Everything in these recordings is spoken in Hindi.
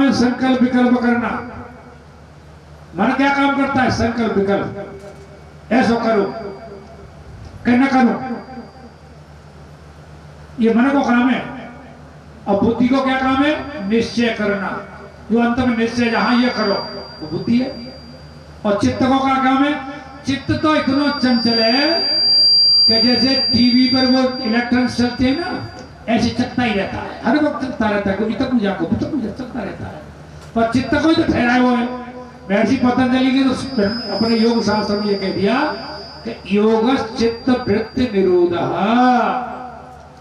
है संकल्प विकल्प करना। मन क्या काम करता है? संकल्प विकल्प, ऐसा करो कि न करो, ये मन को काम है। और बुद्धि को क्या काम है? निश्चय करना। जो अंत में निश्चय, जहां ये करो वो बुद्धि है। और चित्त को क्या काम है? चित्त तो इतना चंचल है कि जैसे टीवी पर वो इलेक्ट्रॉनिक्स चलते हैं ना, ऐसे चलता ही रहता है, हर वक्त चलता रहता है, कभी तक पूजा को चलता रहता है। पर चित्त को ही तो ठहराया हुआ है। महर्षि पतंजलि ने तो अपने योग शास्त्र में ये कह दिया कि योग चित्त वृत्ति निरोधः,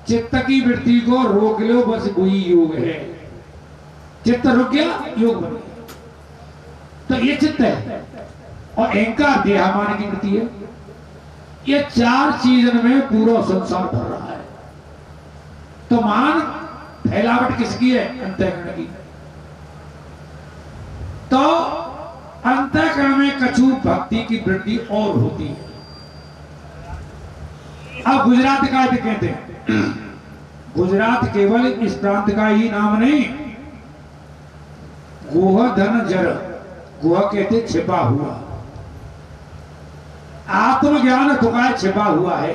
चित्त की वृत्ति को रोक लो, बस वही योग है। चित्त रुक गया, योग बन गया। तो ये चित्त है। और अहंकार देहामान की वृत्ति है। ये चार चीजों में पूरा संसार भर रहा है। तो मान फैलावट किसकी है? अंतःकरण की। तो अंतःकरण में कछु भक्ति की वृद्धि और होती है। अब गुजरात का कहते हैं, गुजरात केवल इस प्रांत का ही नाम नहीं, गोह धन जर, गोह कहते छिपा हुआ, आत्मज्ञान थोड़ा छिपा हुआ है।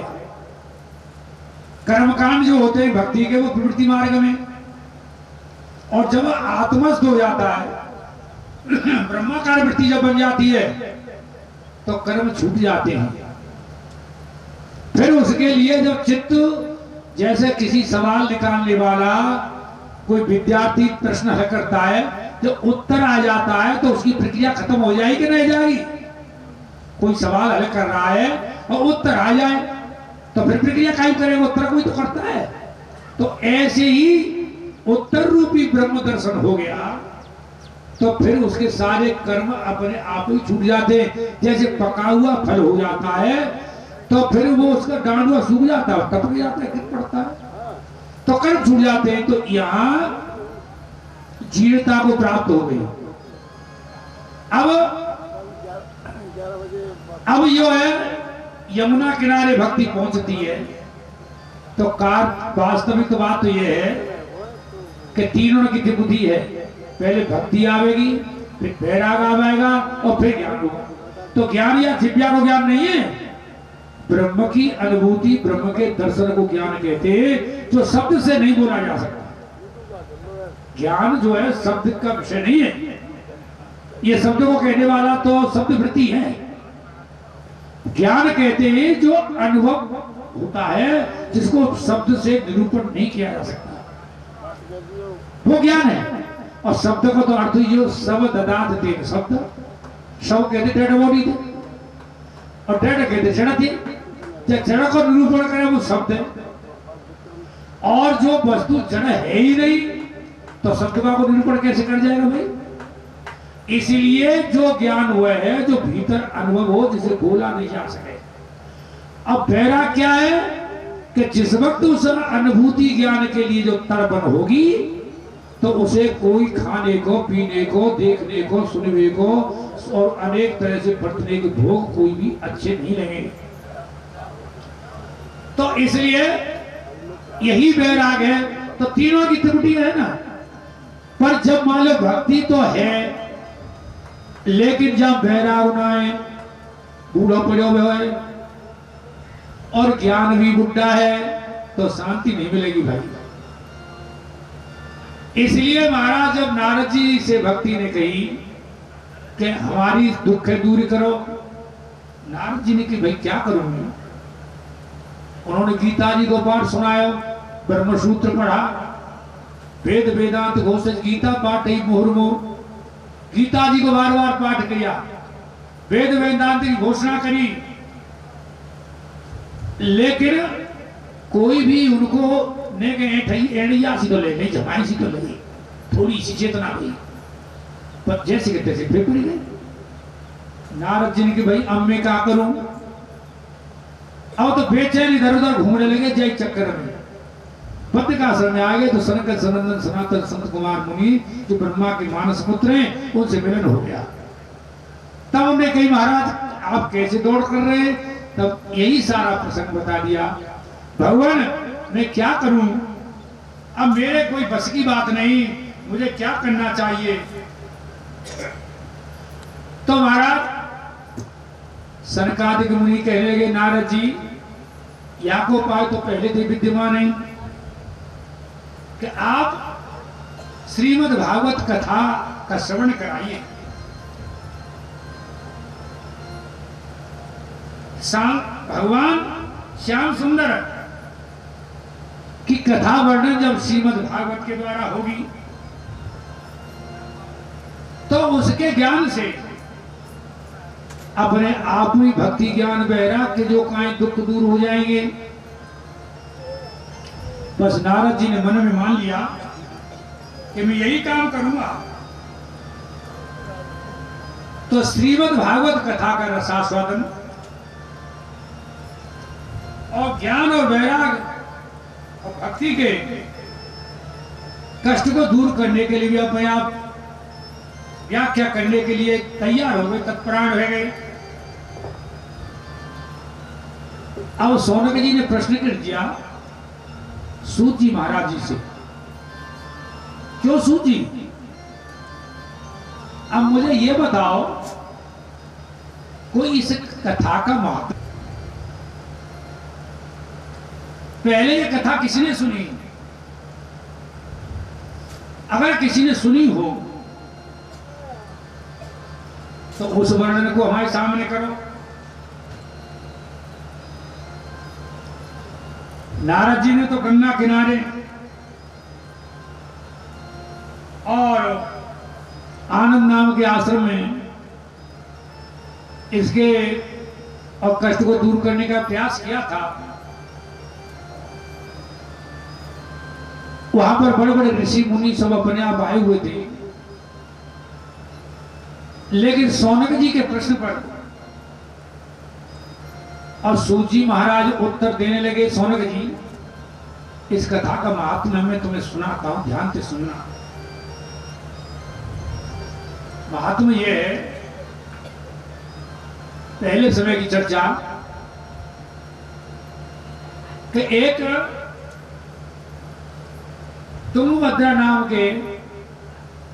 कर्मकांड जो होते हैं भक्ति के, वो प्रवृत्ति मार्ग में। और जब आत्मस्थ हो जाता है, ब्रह्माकार वृत्ति जब बन जाती है, तो कर्म छूट जाते हैं। फिर उसके लिए जब चित्त, जैसे किसी सवाल निकालने वाला कोई विद्यार्थी प्रश्न हल करता है, जब उत्तर आ जाता है तो उसकी प्रक्रिया खत्म हो जाएगी कि नहीं जाएगी? कोई सवाल हल कर रहा है और उत्तर आ जाए तो फिर प्रक्रिया क्या करेगा? उत्तर कोई तो करता है। तो ऐसे ही उत्तर रूपी ब्रह्म दर्शन हो गया तो फिर उसके सारे कर्म अपने आप ही छूट जाते हैं। जैसे पका हुआ फल हो जाता है तो फिर वो उसका डांडुआ सूख जाता है, टपक जाता है, गिर पड़ता है, तो कर्म छूट जाते हैं। तो यहां जीर्णता को प्राप्त हो गई। अब यो है, यमुना किनारे भक्ति पहुंचती है तो वास्तविक बात तो यह है कि तीनों की बुद्धि है। पहले भक्ति आवेगी, फिर वैराग आवेगा और फिर ज्ञान होगा। तो ज्ञान या दिव्या को ज्ञान नहीं है, ब्रह्म की अनुभूति, ब्रह्म के दर्शन को ज्ञान कहते हैं, जो शब्द से नहीं बोला जा सकता। ज्ञान जो है शब्द का विषय नहीं है। ये शब्द को कहने वाला तो शब्द वृत्ति है। ज्ञान कहते हैं जो अनुभव होता है, जिसको शब्द से निरूपण नहीं किया जा सकता, वो ज्ञान है। और शब्द को तो अर्थ ही जो सब ददात थे, शब्द शव कहते डेड बॉडी थे और डेड कहते जड़ थी। जब जड़ को निरूपण करे वो शब्द है। और जो वस्तु जड़ है ही नहीं तो शब्द का को निरूपण कैसे कर जाएगा भाई? इसलिए जो ज्ञान हुआ है, जो भीतर अनुभव हो, जिसे बोला नहीं जा सके। अब वैराग क्या है कि जिस वक्त उस अनुभूति ज्ञान के लिए जो तड़पन होगी तो उसे कोई खाने को, पीने को, देखने को, सुनने को और अनेक तरह से बरतने के भोग कोई भी अच्छे नहीं लगेंगे। तो इसलिए यही वैराग है। तो तीनों की त्रुटि है ना। पर जब मान लो भक्ति तो है, लेकिन जब वैराग ना है, बूढ़ा पड़े हुए है और ज्ञान भी बुढ़ा है, तो शांति नहीं मिलेगी भाई। इसलिए महाराज जब नारद जी से भक्ति ने कही कि हमारी दुख दूर करो, नारद जी ने कही भाई क्या करूंगी? उन्होंने गीता जी को पाठ सुनाया, ब्रह्मसूत्र पढ़ा, वेद वेदांत घोषित गीता पाठ ही मुहुर्मुहु, गीता जी को बार बार पाठ किया, वेद वेदांत की घोषणा करी, लेकिन कोई भी उनको ने एड़िया सी तो ले नहीं, जमाई सी तो ले, थोड़ी सी चेतना हुई, पर जैसे कि तैसे फिर पड़ी गई। नारद जी ने कि भाई अब मैं क्या करूं? अब तो बेचैन इधर उधर घूमने लगे जय चक्कर में। बद्रिकाश्रम में आ गए तो सनक सनंदन सनातन संत कुमार मुनि जो ब्रह्मा के मानस पुत्र हैं, उनसे मिलन हो गया। तब हमने कही महाराज आप कैसे दौड़ कर रहे हैं? तब यही सारा प्रसंग बता दिया। भगवान मैं क्या करूं? अब मेरे कोई बस की बात नहीं, मुझे क्या करना चाहिए? तो महाराज सनकादिक मुनि कहने लगे, नारद जी, या को पाए तो पहले से विद्यमान है कि आप श्रीमद् भागवत कथा का श्रवण कराइए। भगवान श्याम सुंदर की कथा वर्णन जब श्रीमद् भागवत के द्वारा होगी तो उसके ज्ञान से अपने आप में भक्ति ज्ञान वैराग्य के जो काई दुख दूर हो जाएंगे। बस नारद जी ने मन में मान लिया कि मैं यही काम करूंगा। तो श्रीमद् भागवत कथा का रसास्वादन और ज्ञान और वैराग्य और भक्ति के कष्ट को दूर करने के लिए भी अपने आप व्याख्या करने के लिए तैयार हो गए, तत्परायण हो गए। अब सौनक जी ने प्रश्न कर दिया सूत जी महाराज जी से, क्यों सूत जी, अब मुझे यह बताओ कोई इस कथा का महत्व, पहले ये कथा किसने सुनी? अगर किसी ने सुनी हो तो उस वर्णन को हमारे सामने करो। नारद जी ने तो गंगा किनारे और आनंद नाम के आश्रम में इसके और कष्ट को दूर करने का प्रयास किया था। वहां पर बड़े बड़े ऋषि मुनि सब अपने आप आए हुए थे, लेकिन सौनक जी के प्रश्न पर और सूत जी महाराज उत्तर देने लगे, सौनक जी इस कथा का महात्म्य मैं तुम्हें सुनाता हूं, ध्यान से सुनना। महात्म्य यह है, पहले समय की चर्चा कि एक तुंगभद्रा नाम के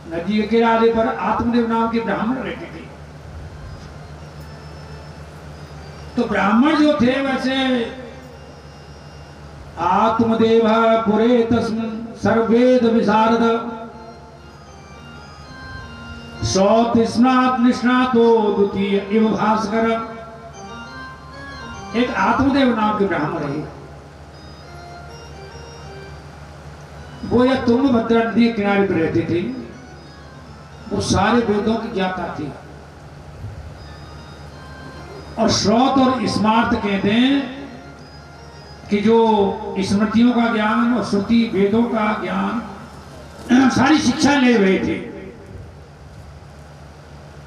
नदी के किनारे पर आत्मदेव नाम के ब्राह्मण रहते थे। तो ब्राह्मण जो थे वैसे आत्मदेव पुरे तस्मिन् सर्वेद विशारद सौतिस्नात निष्णातो द्वितीय इव भास्कर। एक आत्मदेव नाम के ब्राह्मण है, वो या तुंगभद्रा नदी के किनारे पर रहते थे। वो सारे वेदों की ज्ञाता थी और श्रोत और स्मार्त कहते हैं कि जो स्मृतियों का ज्ञान और श्रुति वेदों का ज्ञान सारी शिक्षा ले रहे थे।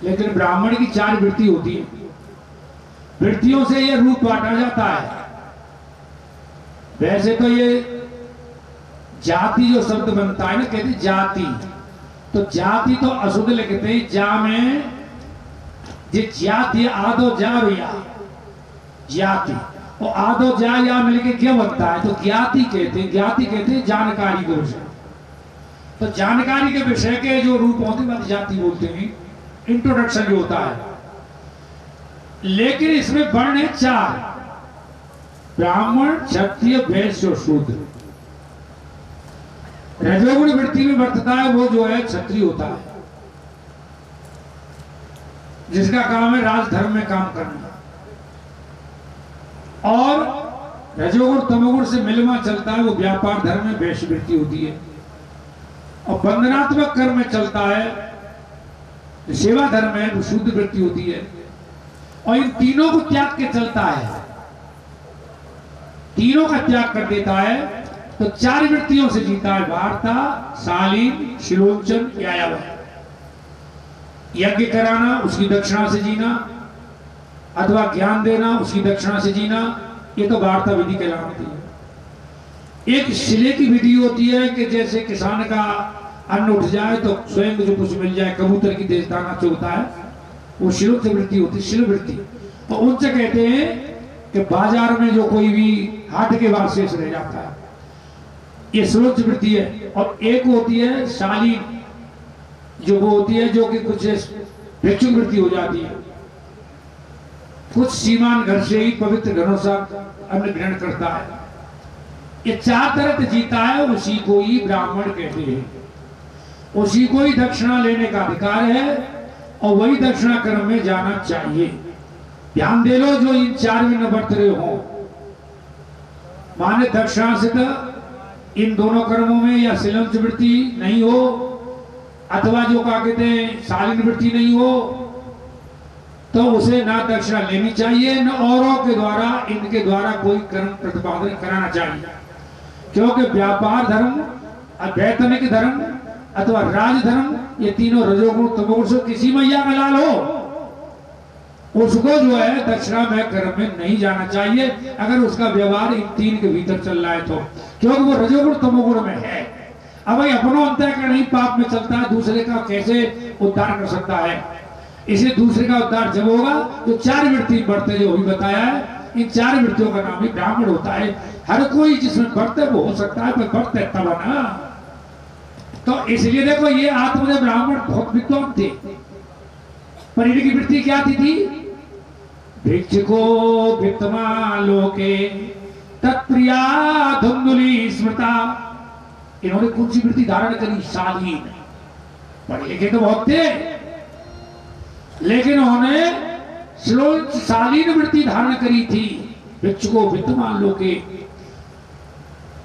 लेकिन ब्राह्मण की 4 वृत्ति होती है, वृत्तियों से यह रूप बांटा जाता है। वैसे तो ये जाति जो शब्द बनता है ना, कहते जाति, तो जाति तो अशुद्ध लिखते हैं, जा में जे जाति आदो जा भैया जाति, और आदो जा या मिलके क्या बनता है? तो ज्ञाति कहते हैं। ज्ञाति कहते हैं जानकारी के विषय, तो जानकारी के विषय के जो रूप होते हैं जाति बोलते हैं, इंट्रोडक्शन जो होता है। लेकिन इसमें वर्ण है 4, ब्राह्मण क्षत्रिय वैश्य और शूद्र। रजोगुण वृत्ति में वर्तता है वो जो है क्षत्रिय होता है, जिसका काम है राजधर्म में काम करना, और रजोगुण तमोगुण से मिलवा चलता है वो व्यापार धर्म में वैश्य वृत्ति होती है, और बंधनात्मक कर्म में चलता है सेवा धर्म में वो शुद्ध वृत्ति होती है। और इन तीनों को त्याग के चलता है, तीनों का त्याग कर देता है तो 4 वृत्तियों से जीता है, वार्ता, शालीन, शिलोचन, यायावह। यज्ञ कराना उसकी दक्षिणा से जीना, अथवा ज्ञान देना उसकी दक्षिणा से जीना, ये तो वार्ता विधि कहलाती है। एक शिले की विधि होती है कि जैसे किसान का अन्न उठ जाए तो स्वयं जो कुछ मिल जाए, कबूतर की देश दाना चुगता है, वो शिलो से वृत्ति होती है, शिल वृत्ति। तो उनसे कहते हैं कि बाजार में जो कोई भी हाट के बाद शेष रह जाता है, ये शिलोच वृत्ति है। और एक होती है शालीन, जो वो होती है जो कि कुछ भिक्षुवृत्ति हो जाती है। कुछ सीमान घर से ही पवित्र घरों से अन्न ग्रहण करता है। ये 4 तरह जीता है, उसी को ही ब्राह्मण कहते हैं। उसी को ही दक्षिणा लेने का अधिकार है और वही दक्षिणा कर्म में जाना चाहिए। ध्यान दे लो, जो इन 4 में न बरत रहे हो, माने दक्षिणा से तो इन दोनों कर्मों में या शिलंच वृत्ति नहीं हो, अथवा जो क्या कहते हैं शालीन वृत्ति नहीं हो, तो उसे ना दक्षिणा लेनी चाहिए, न औरों के द्वारा इनके द्वारा कोई कर्म प्रतिपादन कराना चाहिए। क्योंकि व्यापार धर्म, वैतनिक धर्म अथवा राजधर्म, ये तीनों रजोगुण तमोगुण से किसी मैया का लाल हो, उसको जो है दक्षिणा में कर्म में नहीं जाना चाहिए, अगर उसका व्यवहार इन 3 के भीतर चल रहा है तो, क्योंकि वो रजोगुण तमोगुण में है। अब भाई अपनों अंतःकरण ही पाप में चलता है, दूसरे का कैसे उद्धार कर सकता है? इसे दूसरे का उद्धार जब होगा तो 4 वृत्ति बढ़ते, जो भी बताया है, इन 4 वृत्तियों का नाम ही ब्राह्मण होता है। हर कोई जिसमें बढ़ते वो हो सकता है, पर बढ़ते तब ना। तो इसलिए देखो, ये आत्मदेव ब्राह्मण बहुत विद्वान थे, पर इनकी वृत्ति क्या थी? भिक्षुको वित्तमा लोके तत्प्रिया धुंधुली स्मृता। इन्होंने कौन सी वृत्ति धारण करी? शालीन। पढ़े लिखे तो बहुत थे, लेकिन उन्होंने शालीन वृत्ति धारण करी थी। भिक्षुको वित्तमा लोके,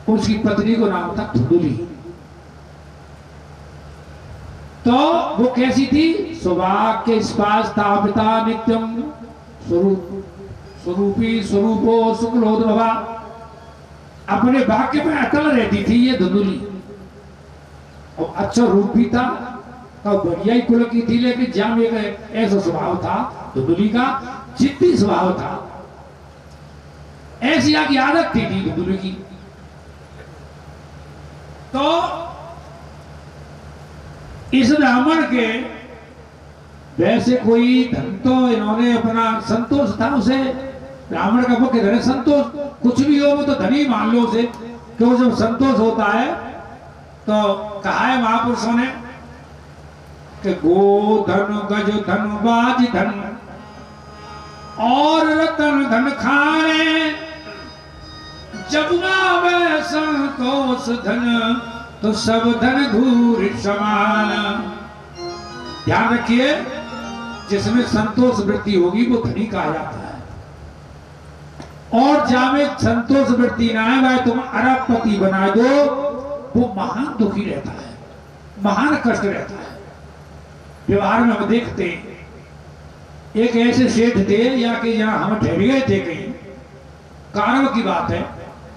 उसकी पत्नी को नाम था धुंधुली। तो वो कैसी थी? सौभाग्य स्पास तापिता नित्यम स्वरूपी स्वरूपो शुक्लोद्भवा। अपने वाक्य में अटल रहती थी ये धुंधुली, और अच्छा रूप भी था, तो बढ़िया ही कुल की थी, लेकिन जाम एक ऐसा स्वभाव था धुंधुली का, जिद्दी स्वभाव था, ऐसी आगे आदत थी धुंधुली की। तो इस ब्राह्मण के वैसे कोई धन तो इन्होंने अपना संतोष था उसे, ब्राह्मण का मुख्य धन संतोष, कुछ भी हो वो तो धनी मान लो उसे, क्योंकि जब संतोष होता है तो कहा है महापुरुषों ने कि गो धन गज धन बाज धन और रतन धन खाने, जब वह संतोष धन तो सब धन धूर समान। ध्यान रखिए, जिसमें संतोष वृत्ति होगी वो धनी कहा जाता है, और जहां में संतोष वृत्ति ना है वह तुम अरबपति बना दो, वो महान दुखी रहता है, महान कष्ट रहता है। व्यवहार में हम देखते एक ऐसे सेठ थे, या कि यहाँ हम ठहर गए थे कहीं, कारव की बात है,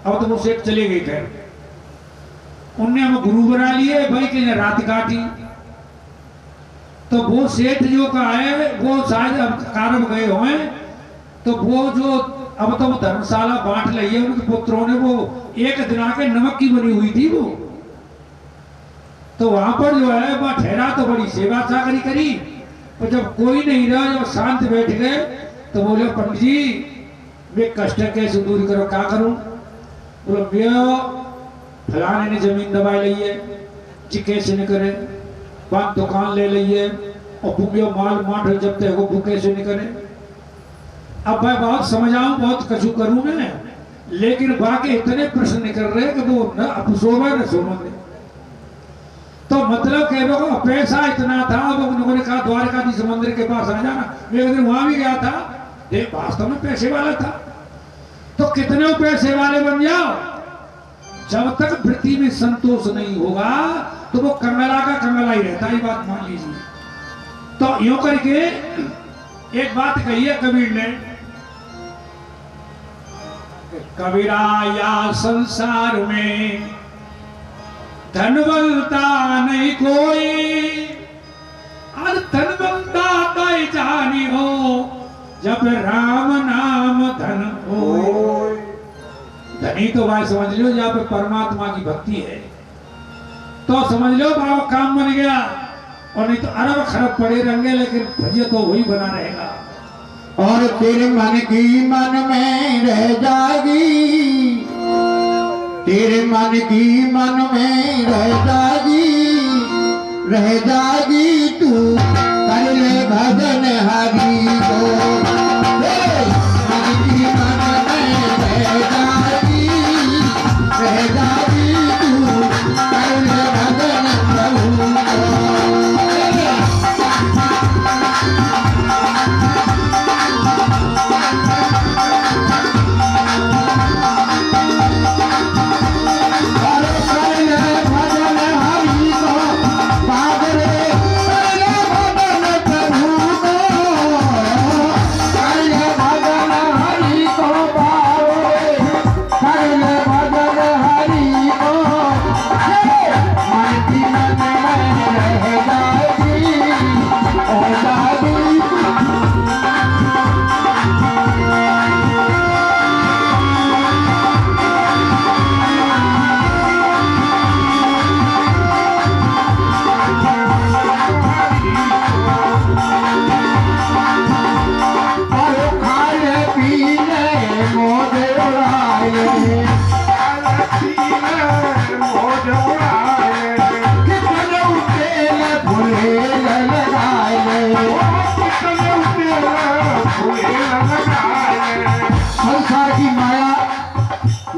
अब तो वो सेठ चले गए थे, उनने हम गुरु बना लिए भाई के रात काटी। तो वो सेठ जो का है वो शायद अब कारव गए हुए, तो वो जो अब तो धर्मशाला बांट ली है उनके पुत्रों ने, वो एक दिन आके नमक की बनी हुई थी वो, तो वहां पर जो है वह ठहरा, तो बड़ी सेवा सागरी करी, और जब कोई नहीं रहा, जब शांत बैठ गए तो बोले पंडित जी वे कष्ट कैसे दूर करो, क्या करूं? बोलो फलाने ने जमीन दबा ली है जी, कैसे नहीं करे, बात दुकान ले ली है, और भूखियो माल माठ जब तक वो भूखे से नहीं करे। अब मैं बहुत समझाऊं, बहुत कछु करूं मैं, लेकिन बाकी इतने प्रश्न नहीं कर रहे कि वो न अफसोस न सोमन। तो मतलब कह रहे हो पैसा इतना था, अब उन्होंने कहा द्वारकाधीश मंदिर के पास आ जाना, मैं एक दिन वहां भी गया था, देख वास्तव में पैसे वाला था। तो कितने पैसे वाले बन जाओ, जब तक वृत्ति में संतोष नहीं होगा तो वो कंगला का कंगला ही रहता है, बात मान लीजिए। तो यूं करके एक बात कही है कबीर ने, कबीरा या संसार में धनवंता नहीं कोई, और धनवंता तो जानी हो जब राम नाम धन हो। धनी तो भाई समझ लो जहाँ पे परमात्मा की भक्ति है, तो समझ लो बाबा काम बन गया, और नहीं तो अरब खरब पड़े रहेंगे, लेकिन भजिया तो वही बना रहेगा। और तेरे मन की मन में रह जाएगी, तेरे मन की मन में रह जाएगी, रह जाएगी तू कर ले भजन हरि को मन की मन में रह जाएगी तू कर ले भजन प्रभु को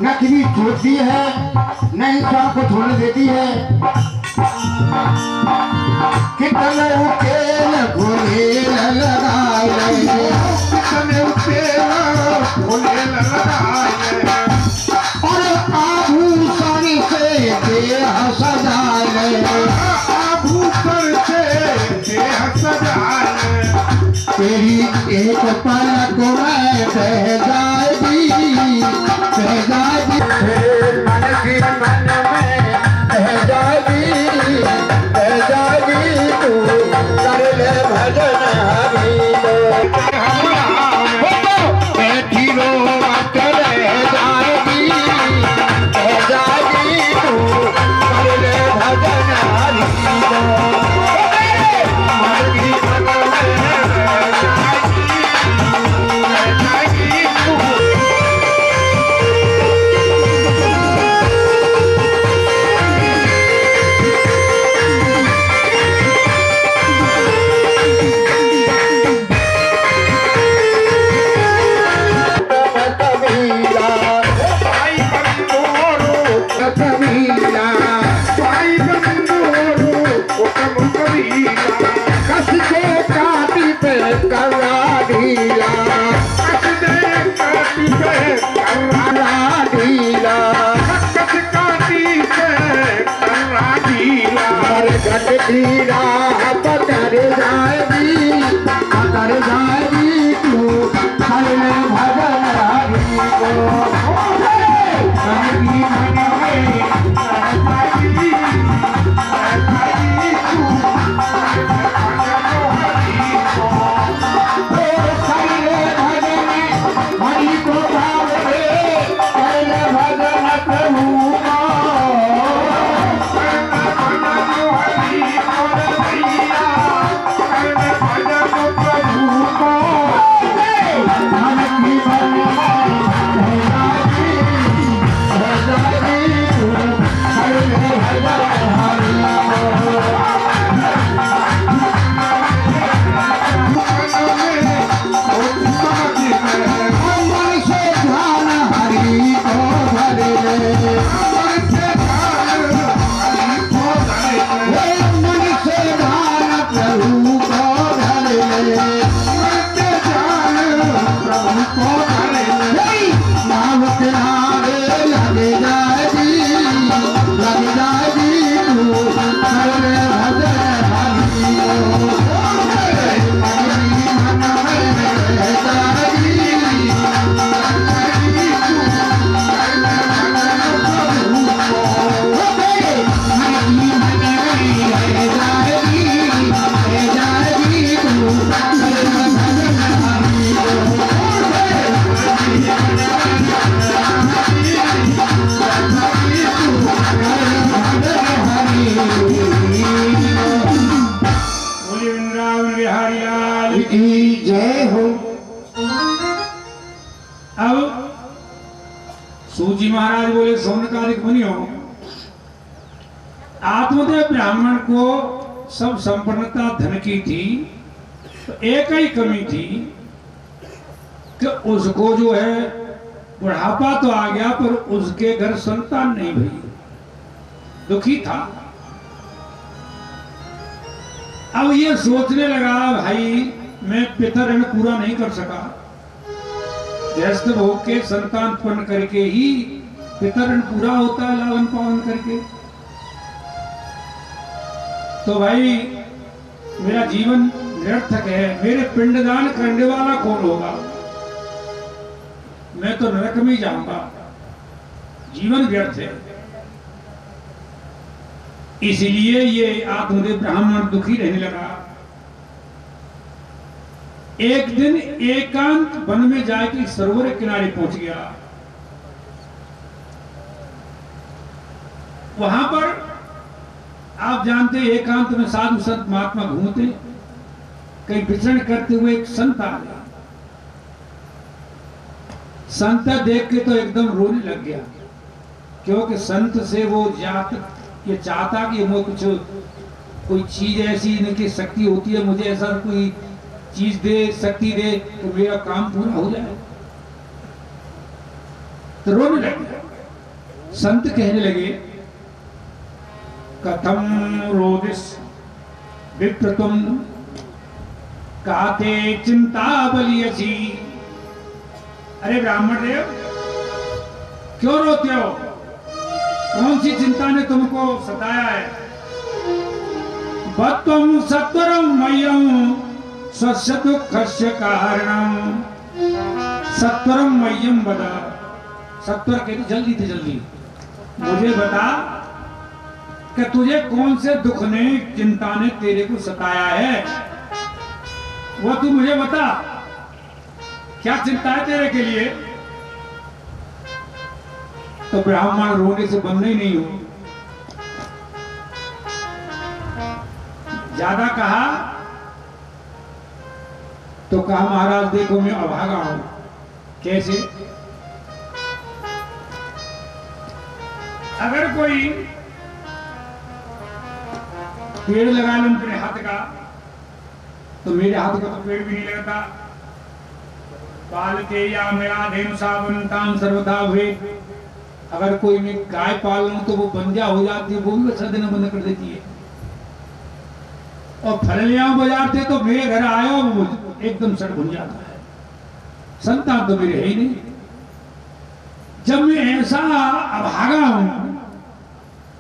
नकली छोड़ती है न इंसान को छोड़ने देती है कितने उकेल घोले लगाए कितने उकेल घोले लगाए और आभूषण से देह सजाए आभूषण से देह सजाए तेरी एक पलक में बह जाएगी मन की मन में बह जाएगी तू कर ले भजन हरि को बैठी रो मत रह जाएगी तू कर ले भजन हरि को मन की मन में धीरा पतर जाएगी तू हर में भजन हरि को मन की मन में हरि को भावे कर भजन प्रभु सूजी महाराज बोले सौनकादिक मुनियों, आत्मदेव ब्राह्मण को सब संपन्नता धन की थी, तो एक ही कमी थी कि उसको जो है बुढ़ापा तो आ गया पर उसके घर संतान नहीं भई, दुखी था। अब ये सोचने लगा भाई मैं पिता ऋण पूरा नहीं कर सका, गृहस्थ भोग के संतान उत्पन्न करके ही पिता ऋण पूरा होता है, लालन पालन करके। तो भाई मेरा जीवन निरर्थक है, मेरे पिंडदान करने वाला कौन होगा, मैं तो नरक में जाऊंगा, जीवन व्यर्थ है। इसलिए ये आत्मदेव ब्राह्मण दुखी रहने लगा। एक दिन एकांत वन में जाकर सरोवर के किनारे पहुंच गया। वहां पर आप जानते हैं एकांत में साधु संत महात्मा घूमते, कहीं विचरण करते हुए एक संत आ गया। संत देख के तो एकदम रोने लग गया, क्योंकि संत से वो ये चाहता कि वो कुछ कोई चीज ऐसी इनकी शक्ति होती है, मुझे ऐसा कोई चीज दे, शक्ति दे तो मेरा काम पूरा हो जाए। तो रोने लगे। संत कहने लगे कथम रोदिस विप्रतुम काते चिंता बलियसी। अरे ब्राह्मण देव क्यों रोते हो, कौन सी चिंता ने तुमको सताया है। बत्वम सत्वरम मह्यम स्वस्य दुःखस्य कारणम। सत्वरम मह्यम बता, सत्वर कहते जल्दी से जल्दी मुझे बता कि तुझे कौन से दुख ने चिंता ने तेरे को सताया है, वो तू मुझे बता, क्या चिंता है तेरे के लिए। तो ब्राह्मण रोने से बंद ही नहीं हो, ज्यादा कहा तो कहा महाराज देखो मैं अभागा हूं। कैसे, अगर कोई पेड़ लगा लो मेरे हाथ का तो मेरे हाथ का तो पेड़ भी नहीं लगता। पालते या मेरा धेनु सावंताम सर्वथा हुए, अगर कोई मैं गाय पाल लूं तो वो बंजा हो जाती है, वो भी अच्छा देना बंद कर देती है। और फलियां बजाते तो मेरे घर आया वो एकदम सड़ भुन जाता है, संतान तो मेरे है ही नहीं। जब मैं ऐसा अभागा हूं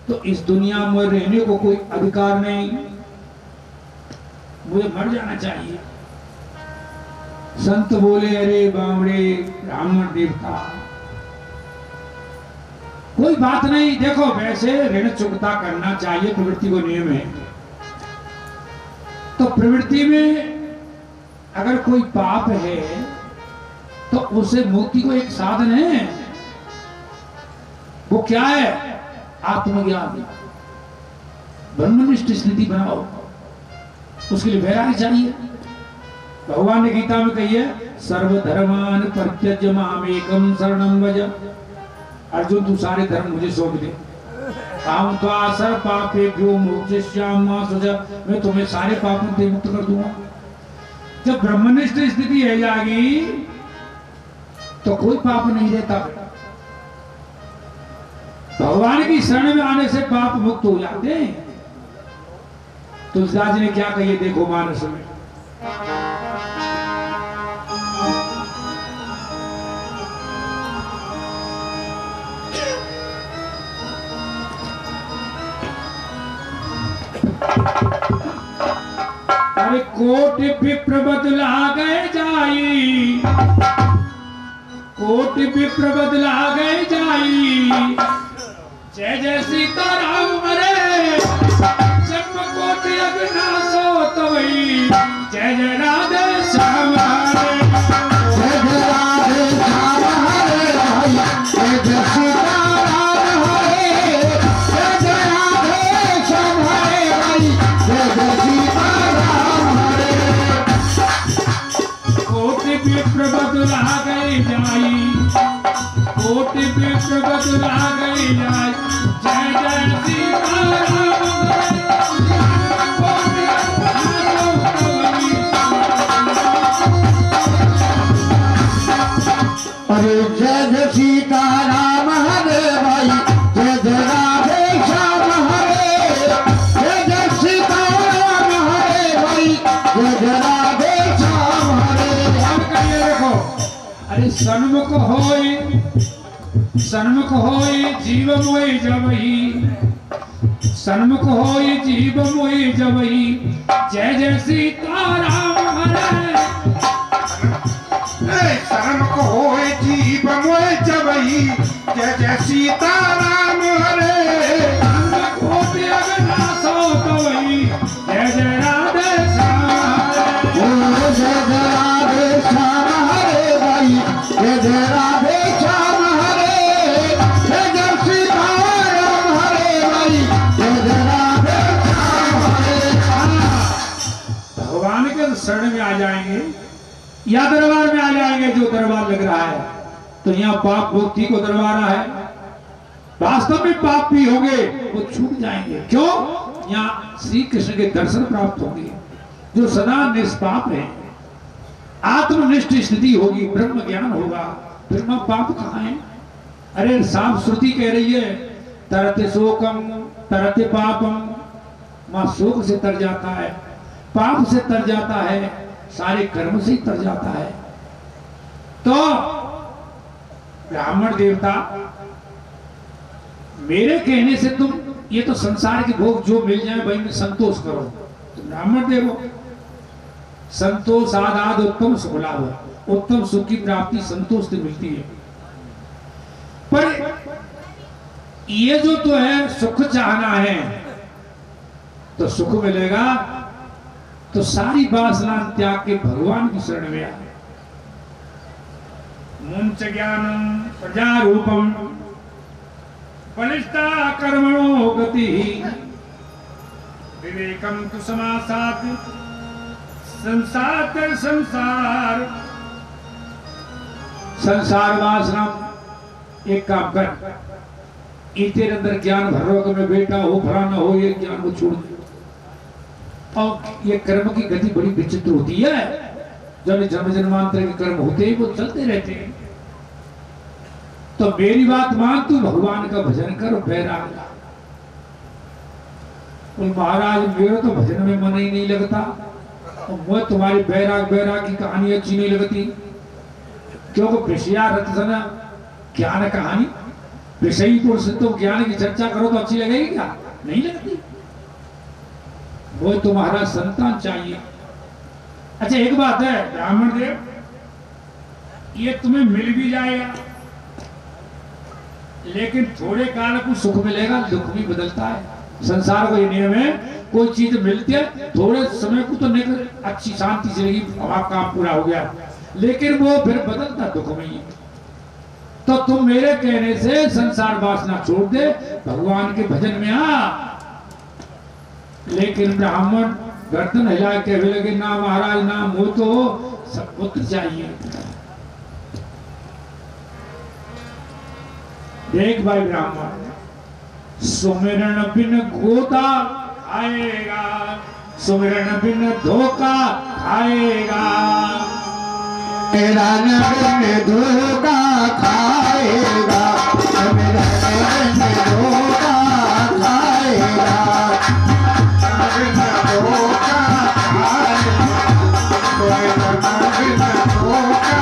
तो इस दुनिया में रहने को कोई अधिकार नहीं, मुझे मर जाना चाहिए। संत बोले अरे बावड़े ब्राह्मण देवता कोई बात नहीं, देखो वैसे ऋण चुकता करना चाहिए, प्रवृत्ति को नियम है। तो प्रवृत्ति में अगर कोई पाप है तो उसे मुक्ति को एक साधन है, वो क्या है, आत्मज्ञान, ब्रह्मनिष्ठ स्थिति बनाओ, उसके लिए वैराग्य चाहिए। भगवान ने गीता में कही है सर्वधर्मान परित्यज्य मामेकं शरणं व्रज। अर्जुन तू सारे धर्म मुझे सौंप दे, काम सर्व पापेभ्यो मोक्षयिष्यामि, मैं तुम्हें सारे पापों से मुक्त कर दूंगा। जब ब्रह्मनिष्ठ स्थिति है जाएगी तो कोई पाप नहीं रहता। भगवान की शरण में आने से पाप मुक्त हो जाते हैं। तुलसीदास जी ने क्या कही देखो मानस में, अरे कोटि विप्र बदला गए जाई, कोटि विप्र बदला गए जाई, जय जय सीताराम हरे जन्म कोटि अविनाशो तवई, जय जय राधे श्याम हरे, जय जय राधे श्याम हरे, जय जय सीताराम हरे, जय जय राधे श्याम हरे, जय जय सीताराम हरे। कोटि विप्र बदला गए जाई, कोटि विप्र बदला गए जाई, जय जय सीताराम हरे। अरे सन्मुख होई जीव मोहि जबहि, सन्मुख होई जीव मोहि जबहि, जय जय सीताराम हरे। सन्मुख होई जीव मोहि जबहि, जय जय सीताराम हरे। सन्मुख होते अविनाश तवहि, जय जय राधे श्याम हरे। जय जय राधे श्याम हरे भाई, जय जय राधे श्याम हरे, जय जय सीताराम हरे भाई, जय जय राधे श्याम हरे। भगवान के शरण में आ जाएंगे या दरबार में आ जाएंगे, जो दरबार लग रहा है। तो यहाँ पाप भक्ति को दरबारा है, वास्तव में पाप भी होंगे वो छूट जाएंगे। क्यों? यहाँ श्री कृष्ण के दर्शन प्राप्त होंगे, जो सदा निष्पाप है, आत्मनिष्ठ स्थिति होगी, ब्रह्म ज्ञान होगा। फिर मां पाप कहाँ है? अरे साफ श्रुति कह रही है, तरते शोकम तरते पापम। मां शोक से तर जाता है, पाप से तर जाता है, सारे कर्म से ही तर जाता है। तो ब्राह्मण देवता मेरे कहने से तुम ये तो संसार के भोग जो मिल जाए वही में संतोष करो। तो ब्राह्मण देवो संतोष आदाद उत्तम सुख लाभ, उत्तम सुख की प्राप्ति संतोष से मिलती है। पर ये जो तो है सुख चाहना है तो सुख मिलेगा, तो सारी वासना त्याग के भगवान की शरण में आए। मुंच ज्ञानम प्रजारूपम बलिष्ठा कर्मणो गति, विवेकम तु समासात संसार संसार। संसार वासना एक काम कर, ये तेरे अंदर ज्ञान भर रो कि मैं बेटा हो फलाना हो, ये ज्ञान को छोड़ दे। और ये कर्म की गति बड़ी विचित्र होती है, जब जन्म जन्मांतर के कर्म होते हैं वो चलते रहते हैं। तो मेरी बात मान, तू भगवान का भजन कर, बैराग। महाराज मेरा तो भजन में मन ही नहीं लगता, मैं तुम्हारी बैराग की कहानी अच्छी नहीं लगती। क्योंकि विषया रत्न ज्ञान कहानी, विषयी पुरुष तो ज्ञान की चर्चा करो तो अच्छी लगेगी क्या? नहीं लगती। वो तुम्हारा संतान चाहिए। अच्छा एक बात है ब्राह्मण देव, ये तुम्हें मिल भी जाएगा, लेकिन थोड़े काल को सुख मिलेगा, दुख भी बदलता है। संसार को ये नियम है, कोई चीज मिलती है थोड़े समय को तो निकल अच्छी शांति से लगी, हमारा काम पूरा हो गया, लेकिन वो फिर बदलता दुख में ही। तो तुम मेरे कहने से संसार वासना छोड़ दे, भगवान के भजन में आ। लेकिन ब्राह्मण गर्दन हिला के लगे, ना महाराज ना, वो तो सब पुत्र चाहिए। देख भाई ब्राह्मण, सुमिरन बिन गोता खाएगा, सुमिरन बिन धोखा खाएगा। मेरा बिन धोखा खाएगा, मेरा बिन धोखा खाएगा, बिन धोखा खाएगा, बिन धोखा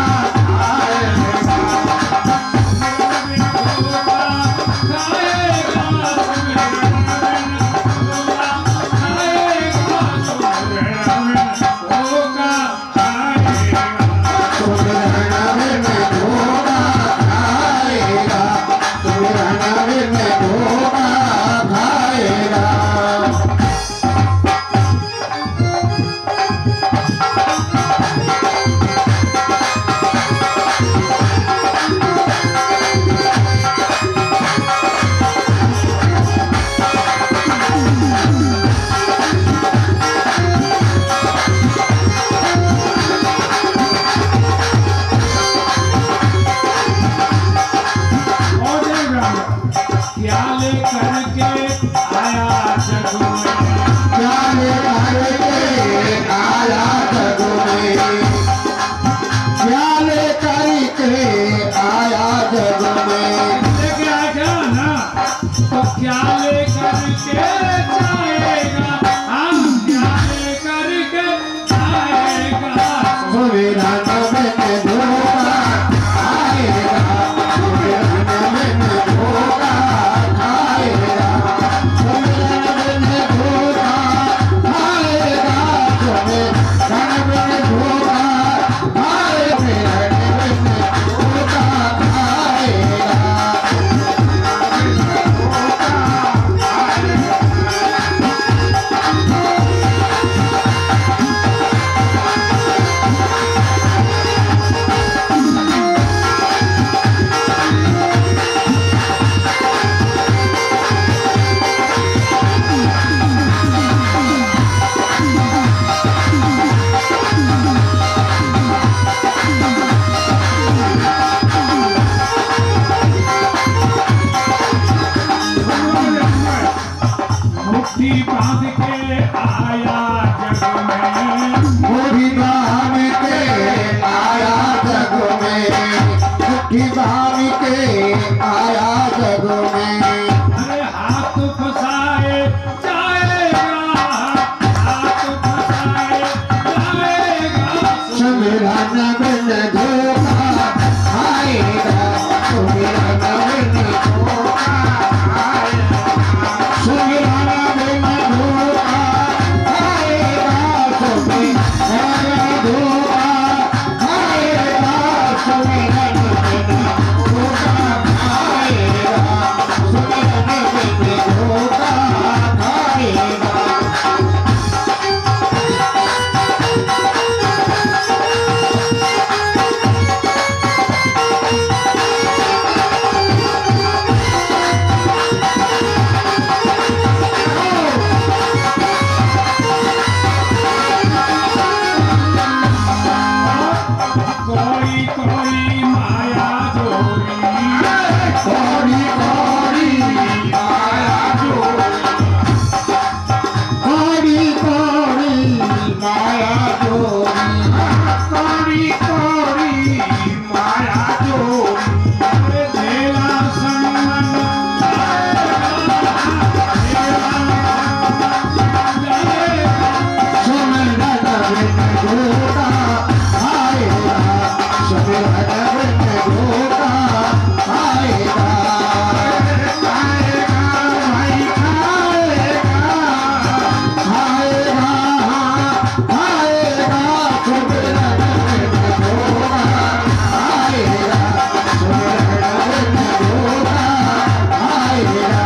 माया जोरी कौड़ी कौड़ी माया जोरी तेरा संगन सुमिरन बिन गोता आएगा सुमिरन बिन गोता आएगा आएगा भाई आएगा आएगा आएगा सुमिरन बिन गोता आएगा सुमिरन बिन गोता आएगा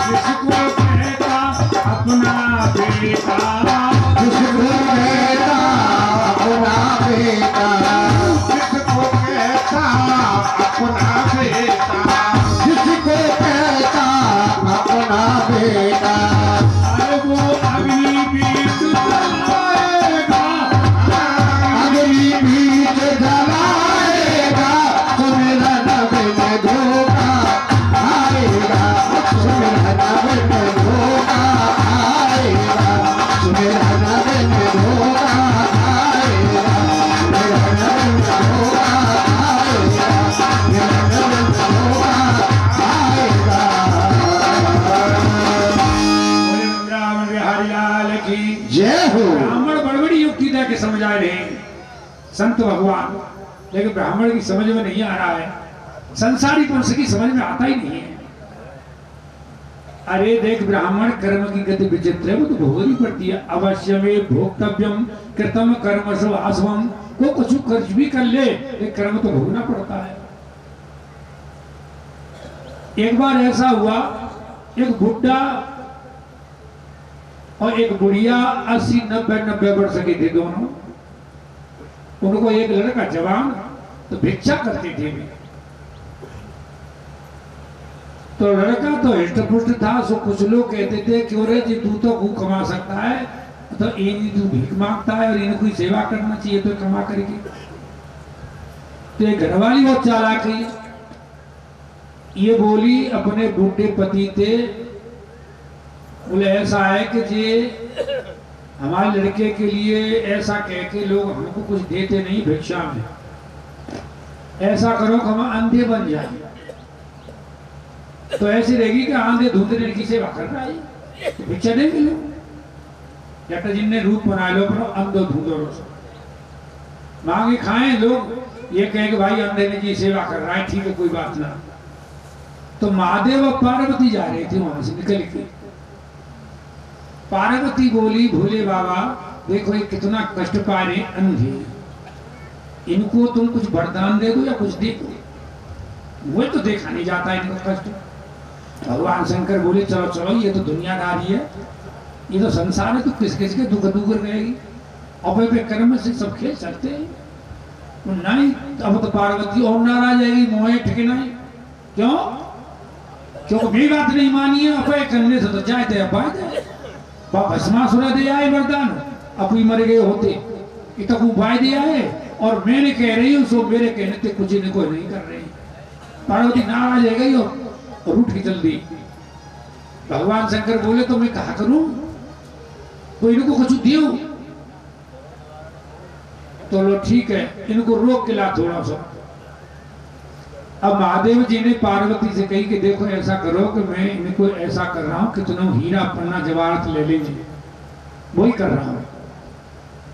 जिसको कहता अपना बेटा जिसको कहता अपना बेटा जिसको कहता अपना बेटा जिसको कहता अपना बेटा अरे वो अग्नि बीच जलाएगा अगली बीच जलाएगा सुमिरन बिन धोखा आएगा सुमिरन बिन धोखा आएगा सुमिरन बिन धोखा आएगा सुमिरन बिन धोखा आएगा सुमिरन बिन धोखा आएगा बोले वृंदावन बिहारी लाल की जय हो ब्राह्मण बड़बड़ी युक्ति दे के समझा रहे हैं संत भगवान, लेकिन ब्राह्मण की समझ में नहीं आ रहा है, संसारी पुरुष की समझ में आता ही नहीं है। अरे देख ब्राह्मण कर्म की गति विचित्र है, वो तो भोगनी पड़ती है। अवश्य में भोक्तव्यम कृतम कर्म आसवम, को कुछ खर्च भी कर ले ये कर्म तो भोगना पड़ता है। एक बार ऐसा हुआ, एक बुढ़ा और एक बुढ़िया 80-90 वर्ष के थे दोनों। उनको एक लड़का जवान तो भिक्षा करते थे वे। तो लड़का तो हिष्ट पुष्ट था, सो कुछ लोग कहते थे क्यों रे जी तू तो खूब कमा सकता है, तो इन तू भीख मांगता है और इनको सेवा करना चाहिए तो कमा करके। तो ये घरवाली बहुत चालाक है, ये बोली अपने बूढ़े पति थे, बोले ऐसा है कि जी हमारे लड़के के लिए ऐसा कह के लोग हमको कुछ देते नहीं भिक्षा में, ऐसा करो कि हम अंधे बन जाए, तो ऐसी रहेगी कि आंधे धुंधे लड़की सेवा कर रहा है तो भिक्षा देंगे लोग। या तो जिनने रूप बना लो करो अंधो धुंधो मांगे खाएं लोग, ये कहें कि भाई अंधे ने जी सेवा कर रहा है, ठीक है कोई बात ना। तो महादेव और पार्वती जा रहे थे वहां से निकल के। पार्वती बोली भोले बाबा देखो ये कितना कष्ट पा रहे अंधे, इनको तुम कुछ वरदान दे दो या कुछ दे दो, वो तो देखा नहीं जाता इनका कष्ट। भगवान शंकर बोले चलो चलो ये तो दुनियादारी है, ये तो संसार है, तो किस किस के दुख दुख रहेगी, अब पे कर्म से सब खेल सकते हैं। नहीं अब तो पार्वती और नाराज आएगी, मोहे ठिके नहीं। क्यों? क्योंकि भी बात नहीं मानी है, अभय करने से तो जाए थे अपाय थे। भस्मासुर दे आए वरदान, अपनी मर गए होते, इतना उपाय दिया है और मैंने कह रही हूँ सो मेरे कहने से कुछ इनको नहीं कर रही। पार्वती नाराज है गई और उठ के चल दी। भगवान शंकर बोले तो मैं कहा करूं, तो इनको कुछ दियो। तो लो ठीक है, इनको रोक के ला थोड़ा सा। अब महादेव जी ने पार्वती से कही कि देखो ऐसा करो कि मैं इनको ऐसा कर रहा हूं, कितना हीरा पन्ना जवाहरात ले लेंगे, वही कर रहा हूं।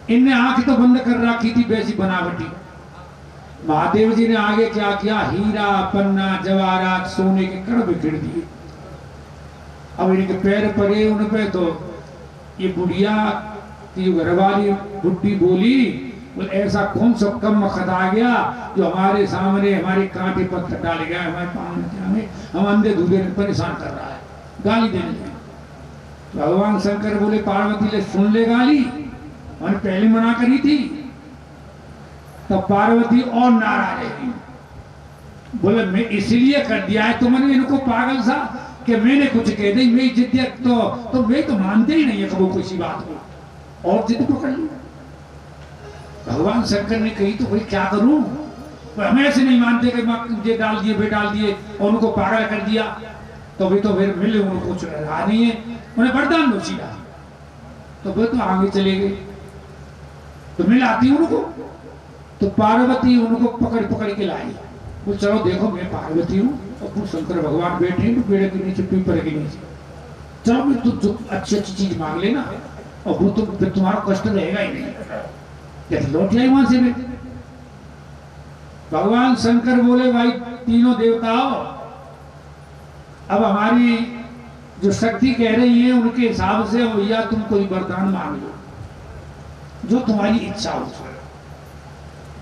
इनने आंख तो बंद कर रखी थी वैसी बनावटी। महादेव जी ने आगे क्या किया, हीरा पन्ना जवाहरात सोने के कण बिखेर दिए। अब इनके पैर पड़े उन पे, तो ये बुढ़िया की घरवाली बुढ़ी बोली, ऐसा कौन सा कम वक्त आ गया जो हमारे सामने हमारे कांटे पत्थर डाल गया, हमारे पाँव में हम अंधे धूधे परेशान कर रहा है, गाली देने लगे। भगवान शंकर बोले पार्वती ले सुन ले गाली, मैंने पहले मना करी थी। तब पार्वती और नाराज है, बोले मैं इसलिए कर दिया है तुमने इनको पागल सा कि मैंने कुछ कह दी, मेरी जिद्दियत तो वे तो मानते ही नहीं है कबो किसी बात को, और जिद पकड़ ली। भगवान शंकर ने कही तो भाई क्या करूं, हमें ऐसे नहीं मानते कि ये डाल दिए वे डाल दिए और उनको पागल कर दिया, तो वे तो फिर मिले उनको कुछ रहा नहीं है, उन्हें वरदान दो सीधा। तो वे तो आगे चले गए, तो मिल आती उनको, तो पार्वती उनको पकड़ पकड़ के लाई। वो चलो देखो मैं पार्वती हूँ और वो शंकर भगवान बैठे हैं पेड़ के नीचे, पीपल के नीचे, चलो मैं तो अच्छी अच्छी चीज मांग लेना और वो तो फिर तुम्हारा कष्ट रहेगा ही नहीं। लौट आई वहां से भी। भगवान शंकर बोले भाई तीनों देवताओं, अब हमारी जो शक्ति कह रही है उनके हिसाब से भैया तुम कोई वरदान मांग लो जो तुम्हारी इच्छा हो।